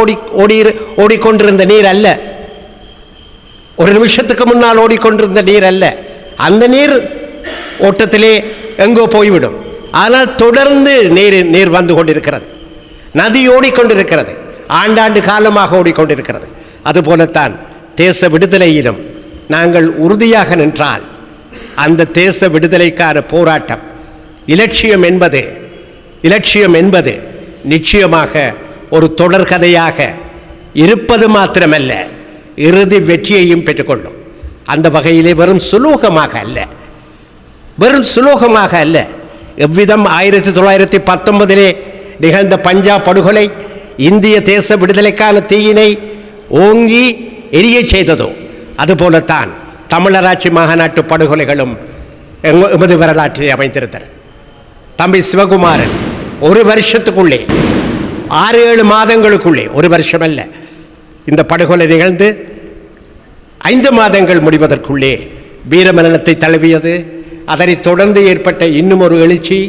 ஓடிக்கொண்டிருந்த நீர் அல்ல, ஒரு நிமிஷத்துக்கு முன்னால் ஓடிக்கொண்டிருந்த நீர் அல்ல. அந்த நீர் ஓட்டத்திலே எங்கோ போய்விடும். ஆனால் தொடர்ந்து நீர் வந்து கொண்டிருக்கிறது, நதி ஓடிக்கொண்டிருக்கிறது, ஆண்டாண்டு காலமாக ஓடிக்கொண்டிருக்கிறது. அதுபோலத்தான் தேச விடுதலையிலும் நாங்கள் உறுதியாக நின்றால் அந்த தேச விடுதலைக்கான போராட்டம் இலட்சியம் என்பது நிச்சயமாக ஒரு தொடர்கதையாக இருப்பது மாத்திரமல்ல, இறுதி வெற்றியையும் பெற்றுக்கொள்ளும். அந்த வகையிலே வெறும் சுலோகமாக அல்ல, எவ்விதம் 1919 நிகழ்ந்த பஞ்சாப் படுகொலை இந்திய தேச விடுதலைக்கான தீயினை ஓங்கி எரிய செய்ததோ அதுபோலத்தான் தமிழராட்சி மாநாட்டு படுகொலைகளும் எமது வரலாற்றில் அமைந்திருந்தன. தம்பி சிவகுமாரன் ஒரு வருஷத்துக்குள்ளே 6-7 மாதங்களுக்குள்ளே, ஒரு வருஷம் அல்ல, இந்த படுகொலை நிகழ்ந்து 5 மாதங்கள் முடிவதற்குள்ளே வீரமரணத்தை தழுவியது. அதனைத் தொடர்ந்து ஏற்பட்ட இன்னும் ஒரு எழுச்சி,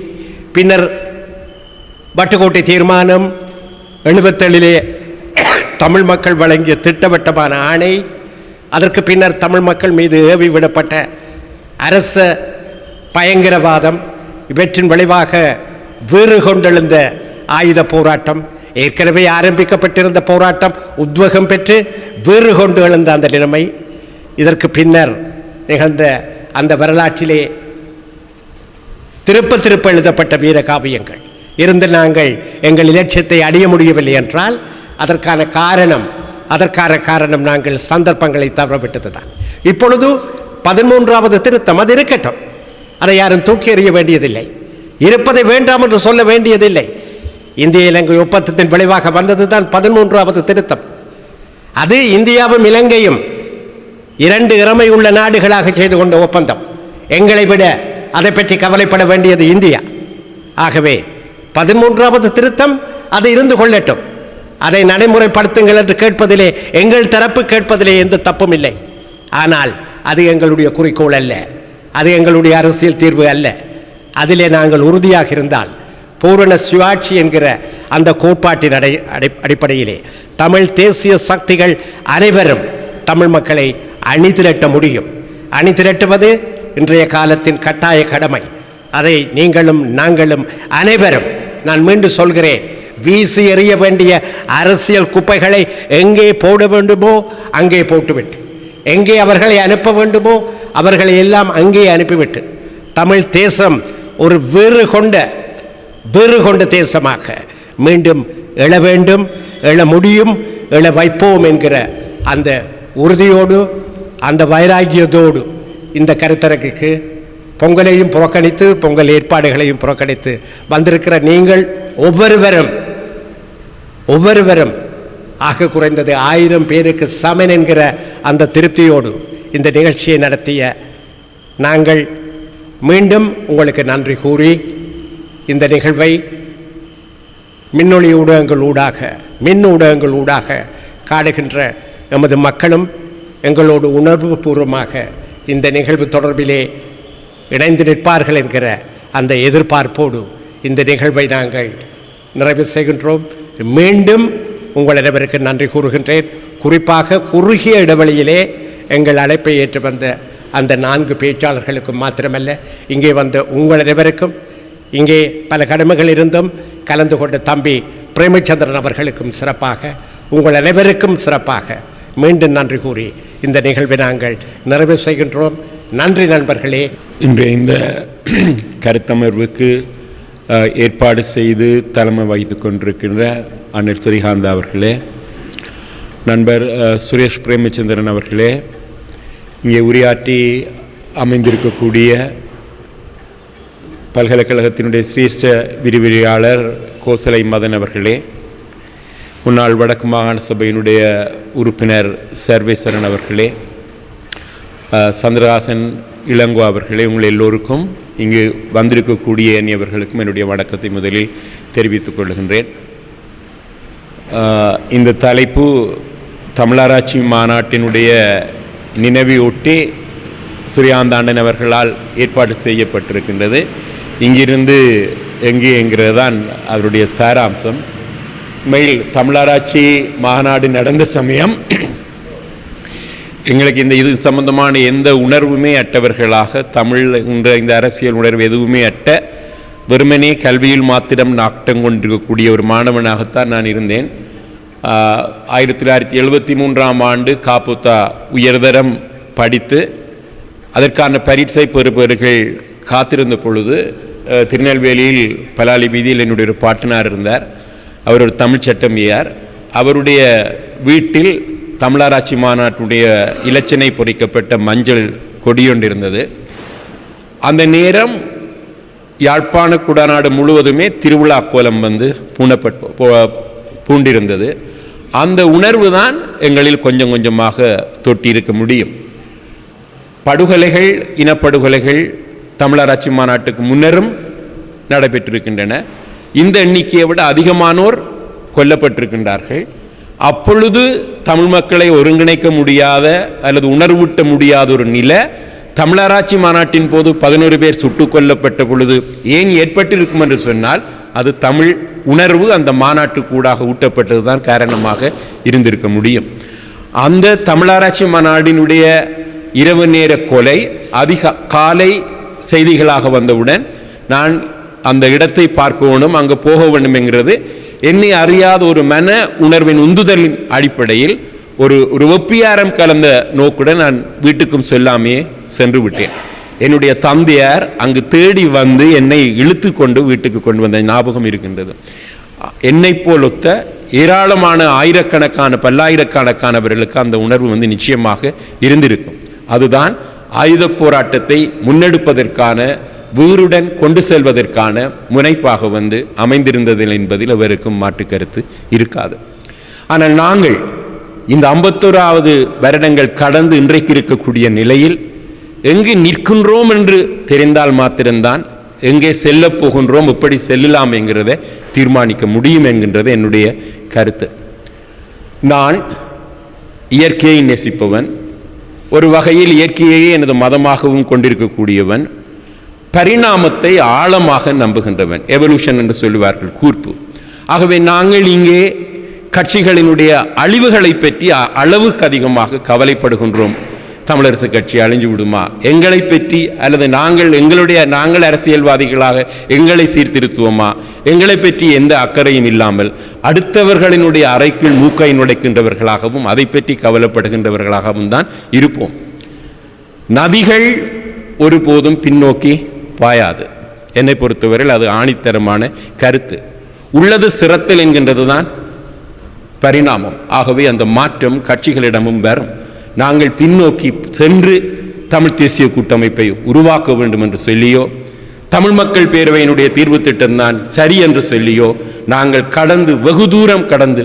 பின்னர் வட்டுக்கோட்டை தீர்மானம், 77 தமிழ் மக்கள் வழங்கிய திட்டவட்டமான ஆணை, அதற்கு பின்னர் தமிழ் மக்கள் மீது ஏவி விடப்பட்ட அரச பயங்கரவாதம், இவற்றின் விளைவாக வீறு கொண்டெழுந்த ஆயுத போராட்டம், ஏற்கனவே ஆரம்பிக்கப்பட்டிருந்த போராட்டம் உத்வேகம் பெற்று வீறு கொண்டு எழுந்த அந்த நிலைமை, இதற்கு பின்னர் நிகழ்ந்த அந்த வரலாற்றிலே திருப்ப எழுதப்பட்ட வீர காவியங்கள் இருந்து நாங்கள் எங்கள் இலட்சியத்தை அடைய முடியவில்லை என்றால் அதற்கான காரணம் நாங்கள் சந்தர்ப்பங்களை தவறவிட்டது தான். இப்பொழுது 13வது திருத்தம், அது இருக்கட்டும், அதை யாரும் தூக்கி எறிய வேண்டியதில்லை, இருப்பதை வேண்டாம் என்று சொல்ல வேண்டியதில்லை. இந்திய இலங்கை ஒப்பந்தத்தின் விளைவாக வந்தது தான் 13வது திருத்தம். அது இந்தியாவும் இலங்கையும் 2 இறமை உள்ள நாடுகளாக செய்து கொண்ட ஒப்பந்தம். எங்களை விட அதை பற்றி கவலைப்பட வேண்டியது இந்தியா. ஆகவே 13வது திருத்தம் அது இருந்து கொள்ளட்டும், அதை நடைமுறைப்படுத்துங்கள் என்று கேட்பதிலே, எங்கள் தரப்பு கேட்பதிலே எந்த தப்பும் இல்லை. ஆனால் அது எங்களுடைய குறிக்கோள் அல்ல, அது எங்களுடைய அரசியல் தீர்வு அல்ல. அதிலே நாங்கள் உறுதியாக இருந்தால் பூரண சுயாட்சி என்கிற அந்த கோட்பாட்டின் அடிப்படையிலே தமிழ் தேசிய சக்திகள் அனைவரும் தமிழ் மக்களை அணிதிரட்ட முடியும். அணிதிரட்டுவது இன்றைய காலத்தின் கட்டாய கடமை. அதை நீங்களும் நாங்களும் அனைவரும், நான் மீண்டும் சொல்கிறேன், வீசி எறிய வேண்டிய அரசியல் குப்பைகளை எங்கே போட வேண்டுமோ அங்கே போட்டுவிட்டு, எங்கே அவர்களை அனுப்ப வேண்டுமோ அவர்களை எல்லாம் அங்கே அனுப்பிவிட்டு, தமிழ் தேசம் ஒரு வீறு கொண்ட தேசமாக மீண்டும் எழ வேண்டும், எழ முடியும், எழ வைப்போம் என்கிற அந்த உறுதியோடு, அந்த வைராக்கியத்தோடு இந்த கருத்தரங்குக்கு பொங்கலையும் புறக்கணித்து, பொங்கல் ஏற்பாடுகளையும் புறக்கணித்து வந்திருக்கிற நீங்கள் ஒவ்வொருவரும் ஆக குறைந்தது 1000 பேருக்கு சமன் என்கிற அந்த திருப்தியோடு இந்த நிகழ்ச்சியை நடத்திய நாங்கள் மீண்டும் உங்களுக்கு நன்றி கூறி, இந்த நிகழ்வை மின் ஊடகங்கள் ஊடாக காடுகின்ற எமது மக்களும் எங்களோடு உணர்வு பூர்வமாக இந்த நிகழ்வு தொடர்பிலே இணைந்து நிற்பார்கள் என்கிற அந்த எதிர்பார்ப்போடு இந்த நிகழ்வை நாங்கள் நிறைவு செய்கின்றோம். மீண்டும் உங்கள் அனைவருக்கு நன்றி கூறுகின்றேன். குறிப்பாக குறுகிய இடைவெளியிலே எங்கள் அழைப்பை ஏற்று வந்த அந்த 4 பேச்சாளர்களுக்கும் மாத்திரமல்ல, இங்கே வந்த உங்கள் அனைவருக்கும், இங்கே பல கடமைகள் இருந்தும் கலந்து கொண்ட தம்பி பிரேமச்சந்திரன் அவர்களுக்கும் சிறப்பாக, உங்கள் அனைவருக்கும் சிறப்பாக மீண்டும் நன்றி கூறி இந்த நிகழ்வை நாங்கள் நிறைவு செய்கின்றோம். நன்றி நண்பர்களே. இன்றைய இந்த கருத்தமர்வுக்கு ஏற்பாடு செய்து தலைமை வகித்து கொண்டிருக்கின்ற அண்ணர் ஸ்ரீகாந்த் அவர்களே, நண்பர் சுரேஷ் பிரேமச்சந்திரன் அவர்களே, இங்கே உரையாற்றி அமைந்திருக்கக்கூடிய பல்கலைக்கழகத்தினுடைய சிரேஷ்ட விரிவுரையாளர் கோசலை மதன் அவர்களே, முன்னாள் வடக்கு மாகாண சபையினுடைய உறுப்பினர் சர்வேஸ்வரன் அவர்களே, சந்திரஹாசன் இளங்கோ அவர்களே, உங்கள் எல்லோருக்கும் இங்கு வந்திருக்கக்கூடிய அந்நியவர்களுக்கும் என்னுடைய வணக்கத்தை முதலில் தெரிவித்துக் கொள்கின்றேன். இந்த தலைப்பு தமிழராட்சி மாநாட்டினுடைய நினைவையொட்டி ஸ்ரீயாந்தாண்டன் அவர்களால் ஏற்பாடு செய்யப்பட்டிருக்கின்றது. இங்கிருந்து எங்கிறது தான் அதனுடைய சாராம்சம். உண்மையில் தமிழராட்சி மாநாடு நடந்த சமயம் எங்களுக்கு இது சம்பந்தமான எந்த உணர்வுமே அற்றவர்களாக, தமிழ் என்ற இந்த அரசியல் உணர்வு எதுவுமே அற்ற, வெறுமனே கல்வியில் மாத்திரம் நாட்டம் கொண்டிருக்கக்கூடிய ஒரு மாணவனாகத்தான் நான் இருந்தேன். 1973ஆம் ஆண்டு காப்புத்தா உயர்தரம் படித்து அதற்கான பரீட்சை பெறுபவர்கள் காத்திருந்த பொழுது திருநெல்வேலியில் பலாலி வீதியில் என்னுடைய ஒரு பாட்டனார் இருந்தார். அவர் ஒரு தமிழ் சட்டமியார். அவருடைய வீட்டில் தமிழராட்சி மாநாட்டுடைய இலச்சினை பொறிக்கப்பட்ட மஞ்சள் கொடியொன்று இருந்தது. அந்த நேரம் யாழ்ப்பாண குடாநாடு முழுவதுமே திருவிழா கோலம் பூண்டிருந்தது. அந்த உணர்வு தான் எங்களில் கொஞ்சம் கொஞ்சமாக தொட்டியிருக்க முடியும். படுகொலைகள், இனப்படுகொலைகள் தமிழராட்சி மாநாட்டுக்கு முன்னரும் நடைபெற்றிருக்கின்றன. இந்த எண்ணிக்கையை விட அதிகமானோர் கொல்லப்பட்டிருக்கின்றார்கள். அப்பொழுது தமிழ் மக்களை ஒருங்கிணைக்க முடியாத அல்லது உணர்வூட்ட முடியாத ஒரு நிலை தமிழராட்சி மாநாட்டின் போது 11 பேர் சுட்டுக் கொல்லப்பட்ட பொழுது ஏன் ஏற்பட்டிருக்கும் என்று சொன்னால், அது தமிழ் உணர்வு அந்த மாநாட்டுக்கூடாக ஊட்டப்பட்டது தான் காரணமாக இருந்திருக்க முடியும். அந்த தமிழராட்சி மாநாட்டினுடைய இரவு நேர கொலை காலை செய்திகளாக வந்தவுடன் நான் அந்த இடத்தை பார்க்க வேண்டும், அங்கே போக வேண்டும் என்கிறது என்னை அறியாத ஒரு மன உணர்வின் உந்துதலின் அடிப்படையில் ஒரு ஒப்பியாரம் கலந்த நோக்குடன் நான் வீட்டுக்கும் சொல்லாமே சென்று விட்டேன். என்னுடைய தந்தையார் அங்கு தேடி வந்து என்னை இழுத்து கொண்டு வீட்டுக்கு கொண்டு வந்த ஞாபகம் இருக்கின்றது. என்னை போலொத்த ஏராளமான ஆயிரக்கணக்கான பல்லாயிரக்கணக்கானவர்களுக்கு அந்த உணர்வு நிச்சயமாக இருந்திருக்கும். அதுதான் ஆயுத போராட்டத்தை முன்னெடுப்பதற்கான, வீருடன் கொண்டு செல்வதற்கான முனைப்பாக அமைந்திருந்தது என்பதில் அவருக்கும் மாற்று கருத்து இருக்காது. ஆனால் நாங்கள் இந்த 51வது வருடங்கள் கடந்து இன்றைக்கு இருக்கக்கூடிய நிலையில் எங்கு நிற்கின்றோம் என்று தெரிந்தால் மாத்திரம்தான் எங்கே செல்ல போகின்றோம், எப்படி செல்லலாம் என்கிறதை தீர்மானிக்க முடியும் என்கின்றது என்னுடைய கருத்து. நான் இயற்கையை நேசிப்பவன், ஒரு வகையில் இயற்கையையே எனது மதமாகவும் கொண்டிருக்கக்கூடியவன், பரிணாமத்தை ஆழமாக நம்புகின்றவன், எவல்யூஷன் என்று சொல்லுவார்கள், கூர்ப்பு. ஆகவே நாங்கள் இங்கே கட்சிகளினுடைய அழிவுகளை பற்றி அளவுக்கு அதிகமாக கவலைப்படுகின்றோம். தமிழரசு கட்சி அழிஞ்சு விடுமா எங்களை பற்றி, அல்லது நாங்கள் அரசியல்வாதிகளாக எங்களை சீர்திருத்துவோமா, எங்களை பற்றி எந்த அக்கறையும் இல்லாமல் அடுத்தவர்களினுடைய அறைக்குள் மூக்கை நுழைக்கின்றவர்களாகவும் அதை பற்றி கவலைப்படுகின்றவர்களாகவும் தான் இருப்போம். நதிகள் ஒருபோதும் பின்னோக்கி பாயாது. என்னை பொறுத்தவரையில் அது ஆணித்தரமான கருத்து. உள்ளது சிரத்தல் என்கின்றது தான் பரிணாமம். ஆகவே அந்த மாற்றம் கட்சிகளிடமும் வரும். நாங்கள் பின்னோக்கி சென்று தமிழ் தேசிய கூட்டமைப்பை உருவாக்க வேண்டும் என்று சொல்லியோ, தமிழ் மக்கள் பேரவையினுடைய தீர்வு திட்டம் தான் சரி என்று சொல்லியோ, நாங்கள் வெகு தூரம் கடந்து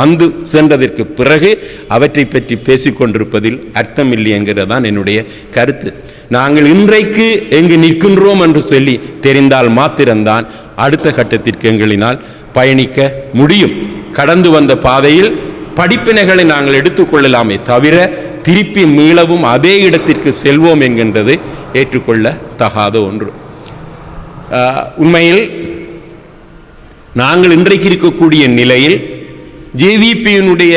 வந்து சென்றதற்கு பிறகு அவற்றை பற்றி பேசிக்கொண்டிருப்பதில் அர்த்தமில்லை என்கிறதான் என்னுடைய கருத்து. நாங்கள் இன்றைக்கு எங்கு நிற்கின்றோம் என்று சொல்லி தெரிந்தால் மாத்திரம்தான் அடுத்த கட்டத்திற்கு எங்களினால் பயணிக்க முடியும். கடந்து வந்த பாதையில் படிப்பினைகளை நாங்கள் எடுத்துக்கொள்ளலாமே தவிர திருப்பி மீளவும் அதே இடத்திற்கு செல்வோம் என்கின்றது ஏற்றுக்கொள்ள தகாத ஒன்று. உண்மையில் நாங்கள் இன்றைக்கு இருக்கக்கூடிய நிலையில் ஜேவிபியினுடைய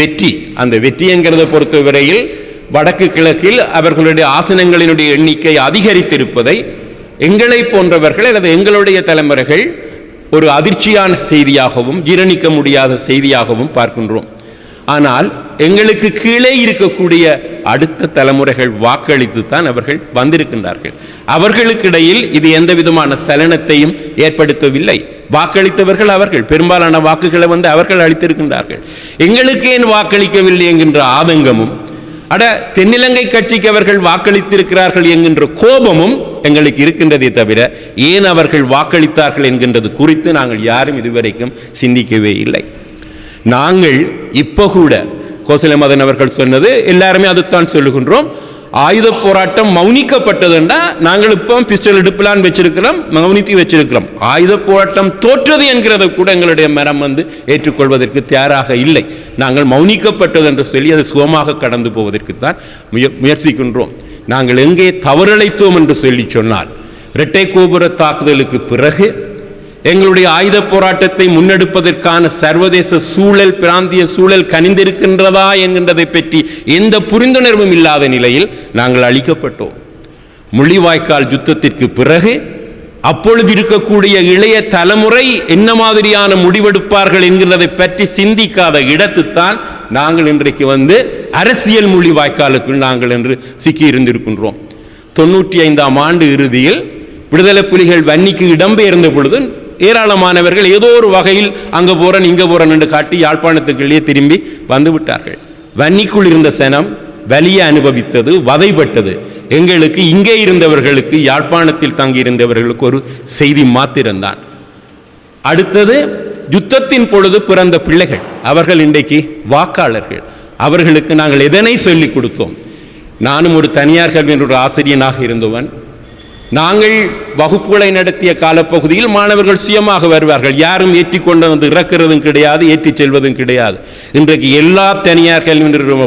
வெற்றி, அந்த வெற்றி என்கிறத பொறுத்தவரையில் வடக்கு கிழக்கில் அவர்களுடைய ஆசனங்களினுடைய எண்ணிக்கை அதிகரித்திருப்பதை எங்களை போன்றவர்கள் அல்லது எங்களுடைய தலைமுறைகள் ஒரு அதிர்ச்சியான செய்தியாகவும் ஜீரணிக்க முடியாத செய்தியாகவும் பார்க்கின்றோம். ஆனால் எங்களுக்கு கீழே இருக்கக்கூடிய அடுத்த தலைமுறைகள் வாக்களித்து தான் அவர்கள் வந்திருக்கின்றார்கள். அவர்களுக்கிடையில் இது எந்த விதமான சலனத்தையும் ஏற்படுத்தவில்லை. வாக்களித்தவர்கள் அவர்கள், பெரும்பாலான வாக்குகளை அவர்கள் அளித்திருக்கின்றார்கள். எங்களுக்கு ஏன் வாக்களிக்கவில்லை என்கின்ற ஆதங்கமும், தென்னிலங்கை கட்சிக்கு அவர்கள் வாக்களித்திருக்கிறார்கள் என்கின்ற கோபமும் எங்களுக்கு இருக்கின்றதே தவிர ஏன் அவர்கள் வாக்களித்தார்கள் என்கின்றது குறித்து நாங்கள் யாரும் இதுவரைக்கும் சிந்திக்கவே இல்லை. நாங்கள் இப்போ கூட கோசலமதன் அவர்கள் சொன்னது எல்லாருமே அதுதான் சொல்லுகின்றோம். ஆயுத போராட்டம் மௌனிக்கப்பட்டதுண்டா நாங்கள் இப்போ பிஸ்டல் எடுப்பலான் வச்சிருக்கிறோம், மௌனித்து வச்சிருக்கிறோம். ஆயுத போராட்டம் தோற்றது என்கிறத கூட எங்களுடைய மரம் ஏற்றுக்கொள்வதற்கு தயாராக இல்லை. நாங்கள் மௌனிக்கப்பட்டது என்று சொல்லி அதை சுகமாக கடந்து போவதற்குத்தான் முயற்சிக்கின்றோம். நாங்கள் எங்கே தவறிழைத்தோம் என்று சொல்லி சொன்னால், இரட்டை கோபுர தாக்குதலுக்கு பிறகு எங்களுடைய ஆயுத போராட்டத்தை முன்னெடுப்பதற்கான சர்வதேச சூழல், பிராந்திய சூழல் கனிந்திருக்கின்றதா என்கின்றதை பற்றி எந்த புரிந்துணர்வும் இல்லாத நிலையில் நாங்கள் அழிக்கப்பட்டோம். முள்ளிவாய்க்கால் யுத்தத்திற்கு பிறகு அப்பொழுது இருக்கக்கூடிய இளைய தலைமுறை என்ன மாதிரியான முடிவெடுப்பார்கள் என்கின்றதை பற்றி சிந்திக்காத இடத்துத்தான் நாங்கள் இன்றைக்கு அரசியல் முள்ளிவாய்க்காலுக்குள் நாங்கள் என்று சிக்கி இருந்திருக்கின்றோம். 95ஆம் ஆண்டு இறுதியில் விடுதலை புலிகள் வன்னிக்கு இடம்பெயர்ந்த பொழுது ஏராளமானவர்கள் ஏதோ ஒரு வகையில் அங்கே போறன் இங்கே போறன் என்று காட்டி யாழ்ப்பாணத்துக்குள்ளே திரும்பி வந்து விட்டார்கள். வன்னிக்குள் இருந்த சனம் வலியை அனுபவித்தது, வதைப்பட்டது. எங்களுக்கு இங்கே இருந்தவர்களுக்கு, யாழ்ப்பாணத்தில் தங்கி இருந்தவர்களுக்கு ஒரு செய்தி மாத்திரம்தான். அடுத்தது யுத்தத்தின் பொழுது பிறந்த பிள்ளைகள், அவர்கள் இன்றைக்கு வாக்காளர்கள். அவர்களுக்கு நாங்கள் எதனை சொல்லிக் கொடுத்தோம்? நானும் ஒரு தனியார் கல்வி என்ற ஒரு ஆசிரியனாக இருந்தவன். நாங்கள் வகுப்புகளை நடத்திய காலப்பகுதியில் மாணவர்கள் சுயமாக வருவார்கள். யாரும் ஏற்றி கொண்டு இறக்கிறதும் கிடையாது, ஏற்றி செல்வதும் கிடையாது. இன்றைக்கு எல்லா தனியார் கல்வி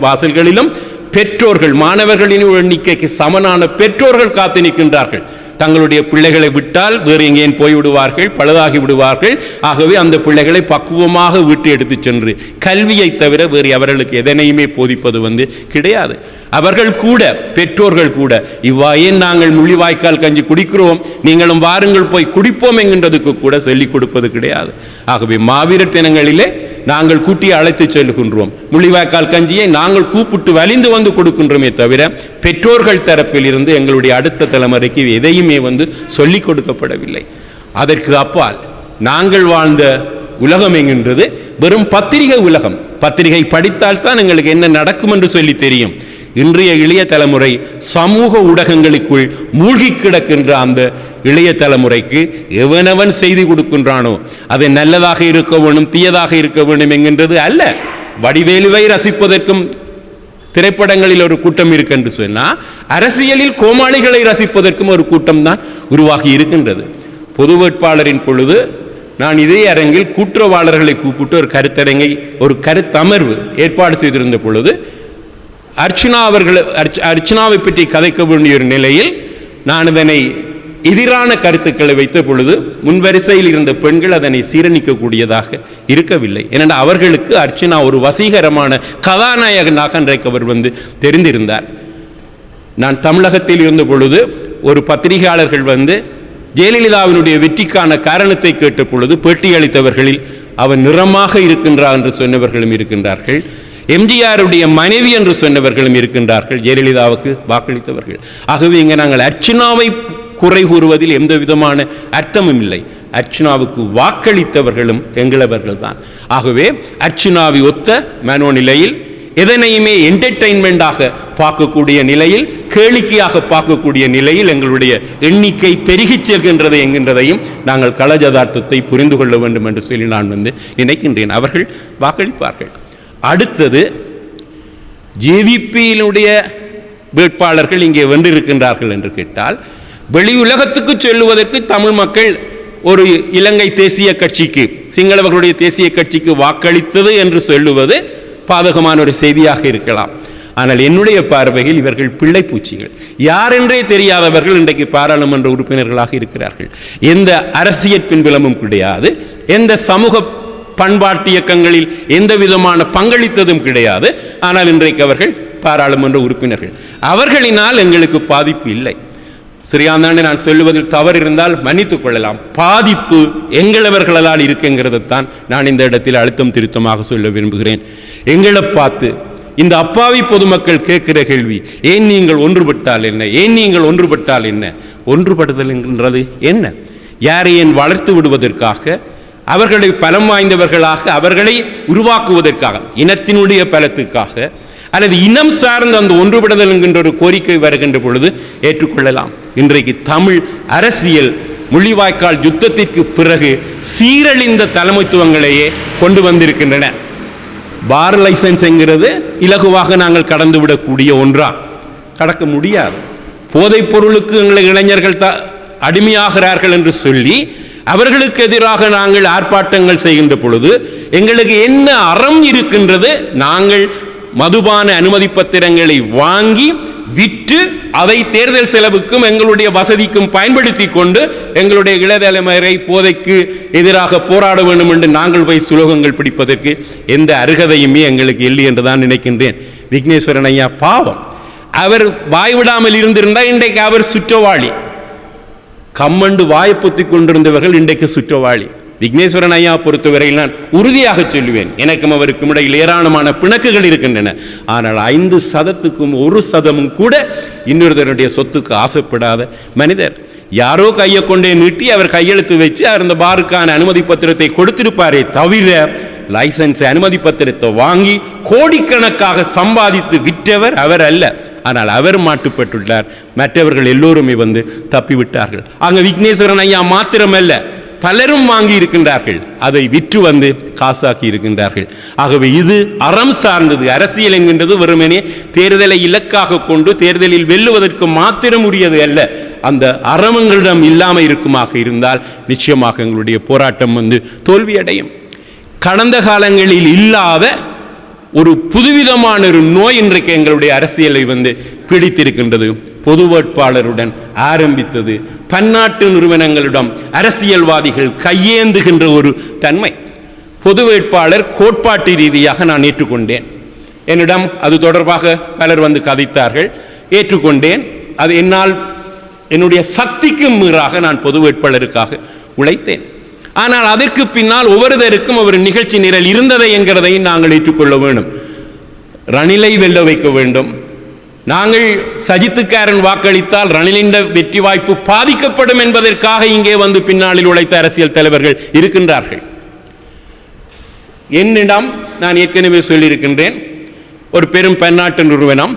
வாசல்களிலும் பெற்றோர்கள், மாணவர்களின் எண்ணிக்கைக்கு சமனான பெற்றோர்கள் காத்து நிற்கின்றார்கள். தங்களுடைய பிள்ளைகளை விட்டால் வேறு எங்கேயும் போய்விடுவார்கள், பழுதாகி விடுவார்கள். ஆகவே அந்த பிள்ளைகளை பக்குவமாக வீட்டு எடுத்து சென்று கல்வியை தவிர வேறு அவர்களுக்கு எதனையுமே போதிப்பது கிடையாது. அவர்கள் கூட, பெற்றோர்கள் கூட, ஏன் நாங்கள் முள்ளிவாய்க்கால் கஞ்சி குடிக்கிறோம், நீங்களும் வாருங்கள் போய் குடிப்போம் என்கின்றதுக்கு கூட சொல்லிக் கொடுப்பது கிடையாது. ஆகவே மாவீரர் தினங்களிலே நாங்கள் கூட்டி அழைத்து செல்கின்றோம். முள்ளிவாய்க்கால் கஞ்சியை நாங்கள் கூப்பிட்டு வலிந்து கொடுக்கின்றோமே தவிர பெற்றோர்கள் தரப்பில் இருந்து எங்களுடைய அடுத்த தலைமுறைக்கு எதையுமே சொல்லிக் கொடுக்கப்படவில்லை. அதற்கு அப்பால் நாங்கள் வாழ்ந்த உலகம் என்கின்றது வெறும் பத்திரிகை உலகம். பத்திரிகை படித்தால் தான் எங்களுக்கு என்ன நடக்கும் என்று சொல்லி தெரியும். இன்றைய இளைய தலைமுறை சமூக ஊடகங்களுக்குள் மூழ்கி கிடக்கின்ற அந்த இளைய தலைமுறைக்கு எவனவன் செய்தி கொடுக்கின்றானோ அது நல்லதாக இருக்க வேண்டும், தீயதாக இருக்க வேண்டும் என்கின்றது அல்ல. வடிவேலுவை ரசிப்பதற்கும் திரைப்படங்களில் ஒரு கூட்டம் இருக்கு என்று சொன்னால், அரசியலில் கோமாளிகளை ரசிப்பதற்கும் ஒரு கூட்டம் தான் உருவாகி இருக்கின்றது. பொது வேட்பாளரின் பொழுது நான் இதே அரங்கில் கூட்டுறவாளர்களை கூப்பிட்டு ஒரு கருத்தரங்கை, ஒரு கருத்தமர்வு ஏற்பாடு செய்திருந்த பொழுது அர்ச்சனாவை பற்றி கதைக்க வேண்டிய ஒரு நிலையில் நான் இதனை எதிரான கருத்துக்களை வைத்த பொழுது முன்வரிசையில் இருந்த பெண்கள் அதனை சீரணிக்கக்கூடியதாக இருக்கவில்லை. ஏனென்றால் அவர்களுக்கு அர்ச்சனா ஒரு வசீகரமான கதாநாயகனாக அன்றைக்கு அவர் தெரிந்திருந்தார். நான் தமிழகத்தில் இருந்த பொழுது ஒரு பத்திரிகையாளர்கள் ஜெயலலிதாவினுடைய வெற்றிக்கான காரணத்தை கேட்ட பொழுது பேட்டி அளித்தவர்களில் அவர் நிறமாக இருக்கின்றார் என்று சொன்னவர்களும் இருக்கின்றார்கள். எம்ஜிஆருடைய மனைவி என்று சொன்னவர்களும் இருக்கின்றார்கள், ஜெயலலிதாவுக்கு வாக்களித்தவர்கள். ஆகவே இங்கே நாங்கள் அர்ச்சனாவை குறை கூறுவதில் எந்த விதமான அர்த்தமும் இல்லை. அர்ச்சனாவுக்கு வாக்களித்தவர்களும் எங்களவர்கள் தான். ஆகவே அர்ச்சனாவை ஒத்த மனோநிலையில் எதனையுமே என்டர்டெயின்மெண்டாக பார்க்கக்கூடிய நிலையில், கேளிக்கையாக பார்க்கக்கூடிய நிலையில் எங்களுடைய எண்ணிக்கை பெருகிச் செல்கின்றது என்கின்றதையும் நாங்கள் களஜதார்த்தத்தை புரிந்து கொள்ள வேண்டும் என்று சொல்லி நான் நினைக்கின்றேன். அவர்கள் வாக்களிப்பார்கள். அடுத்தது ஜேவிபியினுடைய வேட்பாளர்கள் இங்கே வென்றிருக்கின்றார்கள் என்று கேட்டால், வெளி உலகத்துக்கு சொல்லுவதற்கு தமிழ் மக்கள் ஒரு இலங்கை தேசிய கட்சிக்கு, சிங்களவர்களுடைய தேசிய கட்சிக்கு வாக்களித்தது என்று சொல்லுவது பாதகமான ஒரு செய்தியாக இருக்கலாம். ஆனால் என்னுடைய பார்வையில் இவர்கள் பிள்ளைப்பூச்சிகள், யாரென்றே தெரியாதவர்கள் இன்றைக்கு பாராளுமன்ற உறுப்பினர்களாக இருக்கிறார்கள். எந்த அரசியல் பின்புலமும் கிடையாது, எந்த சமூக பண்பாட்டு இயக்கங்களில் எந்த விதமான பங்களித்ததும் கிடையாது. ஆனால் இன்றைக்கு அவர்கள் பாராளுமன்ற உறுப்பினர்கள். அவர்களினால் எங்களுக்கு பாதிப்பு இல்லை. சரியானதாண்டு நான் சொல்லுவதில் தவறு இருந்தால் மன்னித்துக் கொள்ளலாம். பாதிப்பு எங்களவர்களால் இருக்குங்கிறதைத்தான் நான் இந்த இடத்தில் அழுத்தம் திருத்தமாக சொல்ல விரும்புகிறேன். எங்களை பார்த்து இந்த அப்பாவி பொதுமக்கள் கேட்கிற கேள்வி, ஏன் நீங்கள் ஒன்றுபட்டால் என்ன, ஏன் நீங்கள் ஒன்றுபட்டால் என்ன? ஒன்றுபடுதல் என்கின்றது என்ன? யாரையும் வளர்த்து விடுவதற்காக, அவர்களை பலம் வாய்ந்தவர்களாக அவர்களை உருவாக்குவதற்காக, இனத்தினுடைய பலத்துக்காக, அல்லது இனம் சார்ந்த அந்த ஒன்றுபடுதல் என்கின்ற ஒரு கோரிக்கை வருகின்ற பொழுது ஏற்றுக்கொள்ளலாம். இன்றைக்கு தமிழ் அரசியல் முள்ளிவாய்க்கால் யுத்தத்திற்கு பிறகு சீரழிந்த தலைமைத்துவங்களையே கொண்டு வந்திருக்கின்றன. பார் லைசன்ஸ் என்கிறது இலகுவாக நாங்கள் கடந்து விடக்கூடிய ஒன்றா? கடக்க முடியாது. போதைப் பொருளுக்கு எங்களை இளைஞர்கள் அடிமையாகிறார்கள் என்று சொல்லி அவர்களுக்கு எதிராக நாங்கள் ஆர்ப்பாட்டங்கள் செய்கின்ற பொழுது எங்களுக்கு என்ன அறம் இருக்கின்றது? நாங்கள் மதுபான அனுமதி பத்திரங்களை வாங்கி விற்று அதை தேர்தல் செலவுக்கும் எங்களுடைய வசதிக்கும் பயன்படுத்தி கொண்டு எங்களுடைய இளதலைமுறை போதைக்கு எதிராக போராட வேண்டும் என்று நாங்கள் போய் சுலோகங்கள் பிடிப்பதற்கு எந்த அருகதையுமே எங்களுக்கு இல்லை என்றுதான் நினைக்கின்றேன். விக்னேஸ்வரன் ஐயா பாவம், அவர் வாய்விடாமல் இருந்திருந்தால் இன்றைக்கு அவர் சுற்றவாளி. கம்மண்டு வாய்ப்புத்தி கொண்டிருந்தவர்கள் இன்றைக்கு சுற்றவாளி. விக்னேஸ்வரன் ஐயா பொறுத்தவரையில் நான் உறுதியாக சொல்லுவேன், எனக்கும் அவருக்கும் இடையில் ஏராளமான பிணக்குகள் இருக்கின்றன. ஆனால் 5% 1% கூட இன்னொருத்தருடைய சொத்துக்கு ஆசைப்படாத மனிதர். யாரோ கையை கொண்டே நீட்டி அவர் கையெழுத்து வச்சு அவர் அந்த பாருக்கான அனுமதி பத்திரத்தை கொடுத்திருப்பாரே தவிர லைசன்ஸ் அனுமதி பத்திரத்தை வாங்கி கோடிக்கணக்காக சம்பாதித்து விற்றவர் அவர் அல்ல. ஆனால் அவர் மாட்டுப்பட்டுள்ளார். மற்றவர்கள் எல்லோருமே வந்து தப்பிவிட்டார்கள். அங்கே விக்னேஸ்வரன் ஐயா மாத்திரமல்ல, பலரும் வாங்கி இருக்கின்றார்கள், அதை விற்று வந்து காசாக்கி இருக்கின்றார்கள். ஆகவே இது அறம் சார்ந்தது. அரசியல் என்கின்றது வெறுமனே தேர்தலை இலக்காக கொண்டு தேர்தலில் வெல்லுவதற்கு மாத்திரம் உரியது அல்ல. அந்த அறமங்களிடம் இல்லாமல் இருக்குமாக இருந்தால் நிச்சயமாக எங்களுடைய போராட்டம் வந்து தோல்வியடையும். கடந்த காலங்களில் இல்லாத ஒரு புதுவிதமான ஒரு நோய் இன்றைக்கு எங்களுடைய அரசியலை வந்து பிடித்திருக்கின்றது. பொது வேட்பாளருடன் ஆரம்பித்தது பன்னாட்டு நிறுவனங்களிடம் அரசியல்வாதிகள் கையேந்துகின்ற ஒரு தன்மை. பொது வேட்பாளர் கோட்பாட்டு ரீதியாக நான் ஏற்றுக்கொண்டேன். என்னிடம் அது தொடர்பாக பலர் வந்து கதைத்தார்கள், ஏற்றுக்கொண்டேன். அது என்னால் என்னுடைய சக்திக்கு மீறாக நான் பொது வேட்பாளருக்காக உழைத்தேன். ஆனால் அதற்கு பின்னால் ஒவ்வொருத்தருக்கும் ஒரு நிகழ்ச்சி நிரல் இருந்ததை என்கிறதையும் நாங்கள் ஏற்றுக்கொள்ள வேண்டும். ரணிலை வெல்ல வைக்க வேண்டும். நாங்கள் சஜித்துக்காரன் வாக்களித்தால் ரணிலின் வெற்றி வாய்ப்பு பாதிக்கப்படும் என்பதற்காக இங்கே வந்து பின்னாளில் உழைத்த அரசியல் தலைவர்கள் இருக்கின்றார்கள். என்னிடம் நான் ஏற்கனவே சொல்லியிருக்கின்றேன், ஒரு பெரும் பன்னாட்டு நிறுவனம்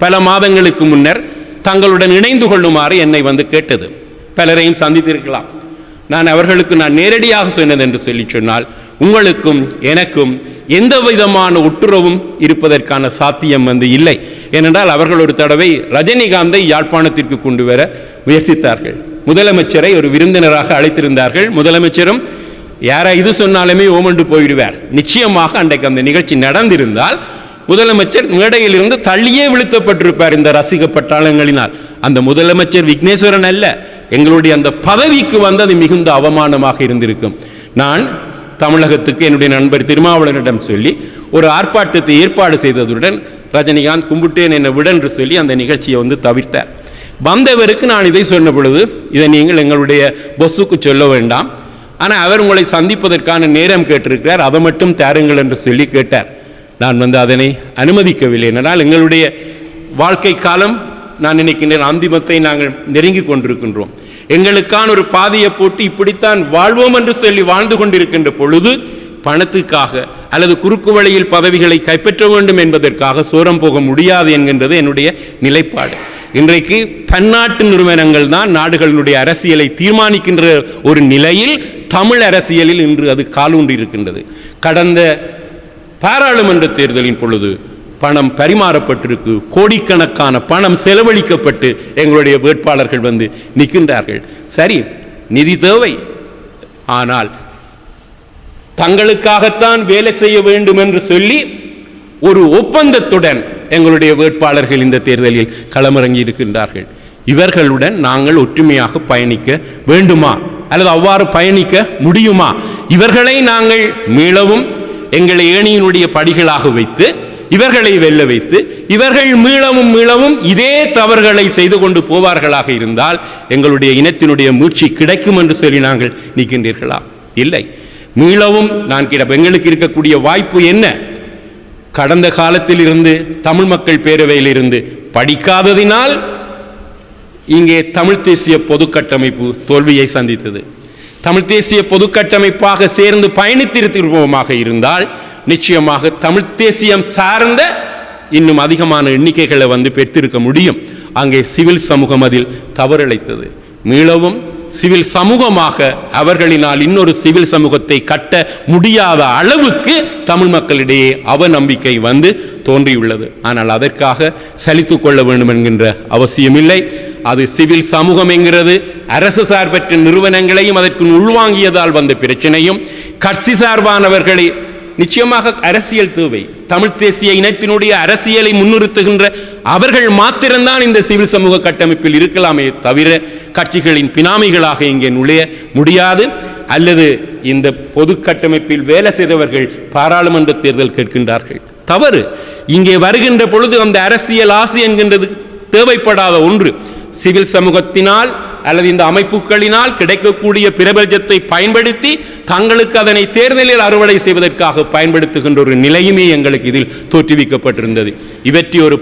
பல மாதங்களுக்கு முன்னர் தங்களுடன் இணைந்து கொள்ளுமாறு என்னை வந்து கேட்டது. பலரையும் சந்தித்திருக்கலாம். நான் அவர்களுக்கு நேரடியாக சொன்னது என்று சொல்லி சொன்னால், உங்களுக்கும் எனக்கும் எந்த விதமான ஒட்டுறவும் இருப்பதற்கான சாத்தியம் வந்து இல்லை. ஏனென்றால் அவர்கள் ஒரு தடவை ரஜினிகாந்தை யாழ்ப்பாணத்திற்கு கொண்டு வர முயற்சித்தார்கள். முதலமைச்சரை ஒரு விருந்தினராக அழைத்திருந்தார்கள். முதலமைச்சரும் யாரை இது சொன்னாலுமே ஓமண்டு போயிடுவார். நிச்சயமாக அன்றைக்கு அந்த நிகழ்ச்சி நடந்திருந்தால் முதலமைச்சர் மேடையில் இருந்து தள்ளியே விழுத்தப்பட்டிருப்பார் இந்த ரசிக பட்டாளங்களினால். அந்த முதலமைச்சர் விக்னேஸ்வரன் அல்ல, எங்களுடைய அந்த பதவிக்கு வந்து அது மிகுந்த அவமானமாக இருந்திருக்கும். நான் தமிழகத்துக்கு என்னுடைய நண்பர் திருமாவளவனிடம் சொல்லி ஒரு ஆர்ப்பாட்டத்தை ஏற்பாடு செய்ததுடன் ரஜினிகாந்த் கும்பிட்டேன் என்னை விட என்று சொல்லி அந்த நிகழ்ச்சியை வந்து தவிர்த்தார். வந்தவருக்கு நான் இதை சொன்ன பொழுது, இதை நீங்கள் எங்களுடைய பொஸ்ஸுக்கு சொல்ல வேண்டாம், ஆனால் அவர் உங்களை சந்திப்பதற்கான நேரம் கேட்டிருக்கிறார், அதை மட்டும் தாருங்கள் என்று சொல்லி கேட்டார். நான் வந்து அதனை அனுமதிக்கவில்லை. என்றால் எங்களுடைய வாழ்க்கை காலம் நான் நினைக்கின்றேன் அந்திமத்தை நாங்கள் நெருங்கி கொண்டிருக்கின்றோம். எங்களுக்கான ஒரு பாதையை போட்டு இப்படித்தான் வாழ்வோம் என்று சொல்லி வாழ்ந்து கொண்டிருக்கின்ற பொழுது பணத்துக்காக அல்லது குறுக்கு வழியில் பதவிகளை கைப்பற்ற வேண்டும் என்பதற்காக சோரம் போக முடியாது என்கின்றது என்னுடைய நிலைப்பாடு. இன்றைக்கு பன்னாட்டு நிறுவனங்கள் தான் நாடுகளினுடைய அரசியலை தீர்மானிக்கின்ற ஒரு நிலையில் தமிழ் அரசியலில் இன்று அது காலூன்றி இருக்கின்றது. கடந்த பாராளுமன்ற தேர்தலின் பொழுது பணம் பரிமாறப்பட்டிருக்கு, கோடிக்கணக்கான பணம் செலவழிக்கப்பட்டு எங்களுடைய வேட்பாளர்கள் வந்து நிற்கின்றார்கள். சரி, நிதி தேவை, ஆனால் தங்களுக்காகத்தான் வேலை செய்ய வேண்டும் என்று சொல்லி ஒரு ஒப்பந்தத்துடன் எங்களுடைய வேட்பாளர்கள் இந்த தேர்தலில் களமிறங்கி இருக்கின்றார்கள். இவர்களுடன் நாங்கள் ஒற்றுமையாக பயணிக்க வேண்டுமா அல்லது அவ்வாறு பயணிக்க முடியுமா? இவர்களை நாங்கள் மீளவும் எங்களை ஏணியினுடைய படிகளாக வைத்து இவர்களை வெல்ல வைத்து இவர்கள் மீளவும் இதே தவறுகளை செய்து கொண்டு போவார்களாக இருந்தால் எங்களுடைய இனத்தினுடைய மூச்சு கிடைக்கும் என்று சொல்லி நாங்கள் நிற்கின்றீர்களா? இல்லை. மீளவும் எங்களுக்கு இருக்கக்கூடிய வாய்ப்பு என்ன? கடந்த காலத்தில் இருந்து தமிழ் மக்கள் பேரவையில் இருந்து படிக்காததினால் இங்கே தமிழ் தேசிய பொதுக்கட்டமைப்பு தோல்வியை சந்தித்தது. தமிழ் தேசிய பொதுக்கட்டமைப்பாக சேர்ந்து பயணித்திருப்போமாக இருந்தால் நிச்சயமாக தமிழ் தேசியம் சார்ந்த இன்னும் அதிகமான எண்ணிக்கைகளை பெற்றிருக்க முடியும். அங்கே சிவில் சமூகம் அதில் தவறிழைத்தது. மீளவும் சிவில் சமூகமாக அவர்களினால் இன்னொரு சிவில் சமூகத்தை கட்ட முடியாத அளவுக்கு தமிழ் மக்களிடையே அவநம்பிக்கை தோன்றியுள்ளது. ஆனால் அதற்காக சலித்துக் கொள்ள வேண்டும் என்கின்ற அவசியமில்லை. அது சிவில் சமூகம் என்கிறது அரசு சார்பற்ற நிறுவனங்களையும் அதற்கு உள்வாங்கியதால் வந்த பிரச்சனையும், கட்சி சார்பானவர்களை நிச்சயமாக அரசியல் தேவை. தமிழ் தேசிய இனத்தினுடைய அரசியலை முன்னிறுத்துகின்ற அவர்கள் மாத்திரம்தான் இந்த சிவில் சமூக கட்டமைப்பில் இருக்கலாமே தவிர கட்சிகளின் பினாமிகளாக இங்கே நுழைய முடியாது. அல்லது இந்த பொது கட்டமைப்பில் வேலை செய்தவர்கள் பாராளுமன்ற தேர்தல் கேட்கின்றார்கள், தவறு. இங்கே வருகின்ற பொழுது அந்த அரசியல் ஆசை என்கின்றது தேவைப்படாத ஒன்று. சிவில் சமூகத்தினால் அல்லது இந்த அமைப்புகளினால் கிடைக்கக்கூடிய பிரபலத்தை பயன்படுத்தி தங்களுக்கு அதனை தேர்தலில் அறுவடை செய்வதற்காக பயன்படுத்துகின்ற ஒரு நிலையுமே எங்களுக்கு இதில் தோற்றுவிக்கப்பட்டிருந்தது. இவற்றை ஒரு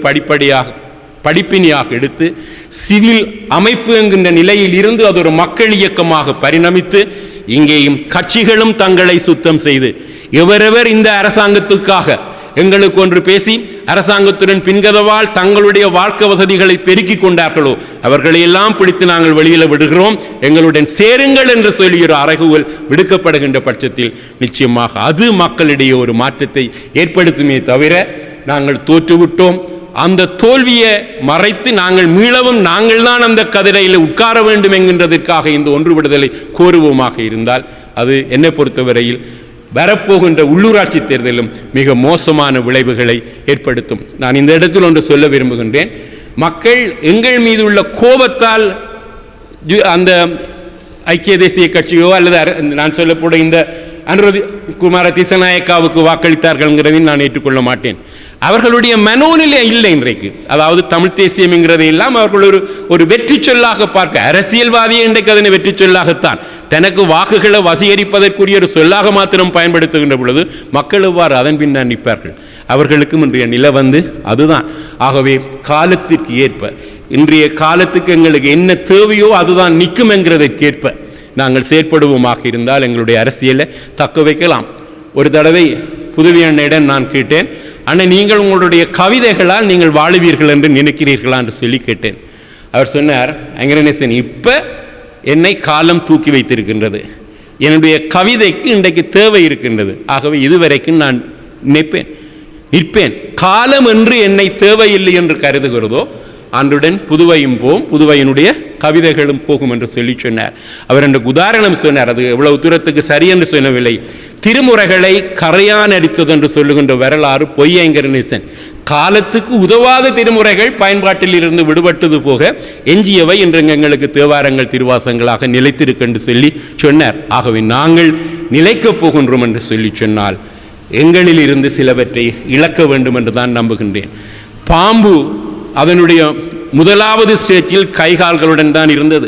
படிப்பினையாக எடுத்து சிவில் அமைப்பு என்கின்ற நிலையில் இருந்து அது ஒரு மக்கள் இயக்கமாக பரிணமித்து இங்கேயும் கட்சிகளும் தங்களை சுத்தம் செய்து எவரெவர் இந்த அரசாங்கத்துக்காக எங்களுக்கு ஒன்று பேசி அரசாங்கத்துடன் பின்கதவால் தங்களுடைய வாழ்க்கை வசதிகளை பெருக்கிக் கொண்டார்களோ அவர்களை எல்லாம் பிடித்து நாங்கள் வெளியில் விடுகிறோம், எங்களுடன் சேருங்கள் என்று சொல்லி ஒரு அறைகூவல் விடுக்கப்படுகின்ற பட்சத்தில் நிச்சயமாக அது மக்களிடையே ஒரு மாற்றத்தை ஏற்படுத்துமே தவிர நாங்கள் தோற்றுவிட்டோம் அந்த தோல்வியை மறைத்து நாங்கள் மீளவும் நாங்கள் தான் அந்த கதிரையில் உட்கார வேண்டும் என்கின்றதற்காக இந்த ஒன்று விடுதலை கோருவோமாக இருந்தால் அது என்னை பொறுத்தவரையில் வரப்போகின்ற உள்ளூராட்சி தேர்தலும் மிக மோசமான விளைவுகளை ஏற்படுத்தும். நான் இந்த இடத்தில் ஒன்று சொல்ல விரும்புகின்றேன். மக்கள் எங்கள் மீது உள்ள கோபத்தால் அந்த ஐக்கிய தேசிய கட்சியோ அல்லது நான் சொல்லப்போட இந்த அனுரகுமார திசநாயக்காவுக்கு வாக்களித்தார்கள் நான் ஏற்றுக்கொள்ள மாட்டேன். அவர்களுடைய மனோநிலை இல்லை இன்றைக்கு. அதாவது தமிழ் தேசியம் என்கிறதை எல்லாம் அவர்கள் ஒரு வெற்றி சொல்லாக பார்க்க, அரசியல்வாதியை இன்றைக்கு அதனை வெற்றி சொல்லாகத்தான் தனக்கு வாக்குகளை வசீகரிப்பதற்குரிய ஒரு சொல்லாக மாத்திரம் பயன்படுத்துகின்ற பொழுது மக்கள் எவ்வாறு அதன் பின்னால் நிற்பார்கள்? அவர்களுக்கும் இன்றைய நிலை அதுதான். ஆகவே காலத்திற்கு ஏற்ப இன்றைய காலத்துக்கு எங்களுக்கு என்ன தேவையோ அதுதான் நிற்கும் என்கிறதற்கேற்ப நாங்கள் செயற்படுவோமாக இருந்தால் எங்களுடைய அரசியலை தக்க வைக்கலாம். ஒரு தடவை புதுவை அண்ணையிடம் நான் கேட்டேன், அண்ணன் நீங்கள் உங்களுடைய கவிதைகளால் நீங்கள் வாழுவீர்கள் என்று நினைக்கிறீர்களா என்று சொல்லி கேட்டேன். அவர் சொன்னார், அங்கரநேசன் இப்போ என்னை காலம் தூக்கி வைத்திருக்கின்றது, என்னுடைய கவிதைக்கு இன்றைக்கு தேவை இருக்கின்றது, ஆகவே இதுவரைக்கும் நான் நிற்பேன். காலம் என்று என்னை தேவையில்லை என்று கருதுகிறதோ அன்றுடன் புதுவையும் போகும், புதுவையினுடைய கவிதைகளும் போகும் என்று சொல்லி சொன்னார். அவர் எனக்கு உதாரணம் சொன்னார். அது எவ்வளவு தூரத்துக்கு சரி என்று சொல்லவில்லை. திருமுறைகளை கரையான் அடித்தது என்று சொல்லுகின்ற வரலாறு பொய்யங்கரநேசன். காலத்துக்கு உதவாத திருமுறைகள் பயன்பாட்டில் இருந்து விடுபட்டது போக எஞ்சியவை இன்று எங்களுக்கு தேவாரங்கள் திருவாசங்களாக நிலைத்திருக்கு என்று சொல்லி சொன்னார். ஆகவே நாங்கள் நிலைக்கப் போகின்றோம் என்று சொல்லி சொன்னால் எங்களில் இருந்து சிலவற்றை இழக்க வேண்டும் என்று தான் நம்புகின்றேன். பாம்பு அதனுடைய முதலாவது ஸ்டேஜில் கைகால்களுடன் தான் இருந்தது.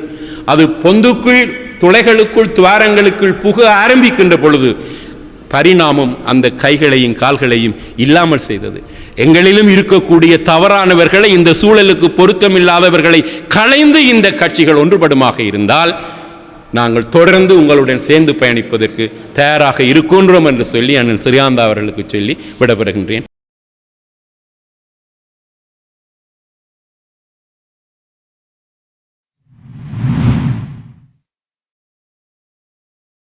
அது பொந்துக்குள் துளைகளுக்குள் துவாரங்களுக்குள் புக ஆரம்பிக்கின்ற பொழுது பரிணாமம் அந்த கைகளையும் கால்களையும் இல்லாமல் செய்தது. எங்களிலும் இருக்கக்கூடிய தவறானவர்களை, இந்த சூழலுக்கு பொருத்தமில்லாதவர்களை களைந்து இந்த கட்சிகள் ஒன்றுபடுமாக இருந்தால் நாங்கள் தொடர்ந்து உங்களுடன் சேர்ந்து பயணிப்பதற்கு தயாராக இருக்கின்றோம் என்று சொல்லி அண்ணன் சிறியாந்தா அவர்களுக்கு சொல்லி விடைபெறுகின்றேன்.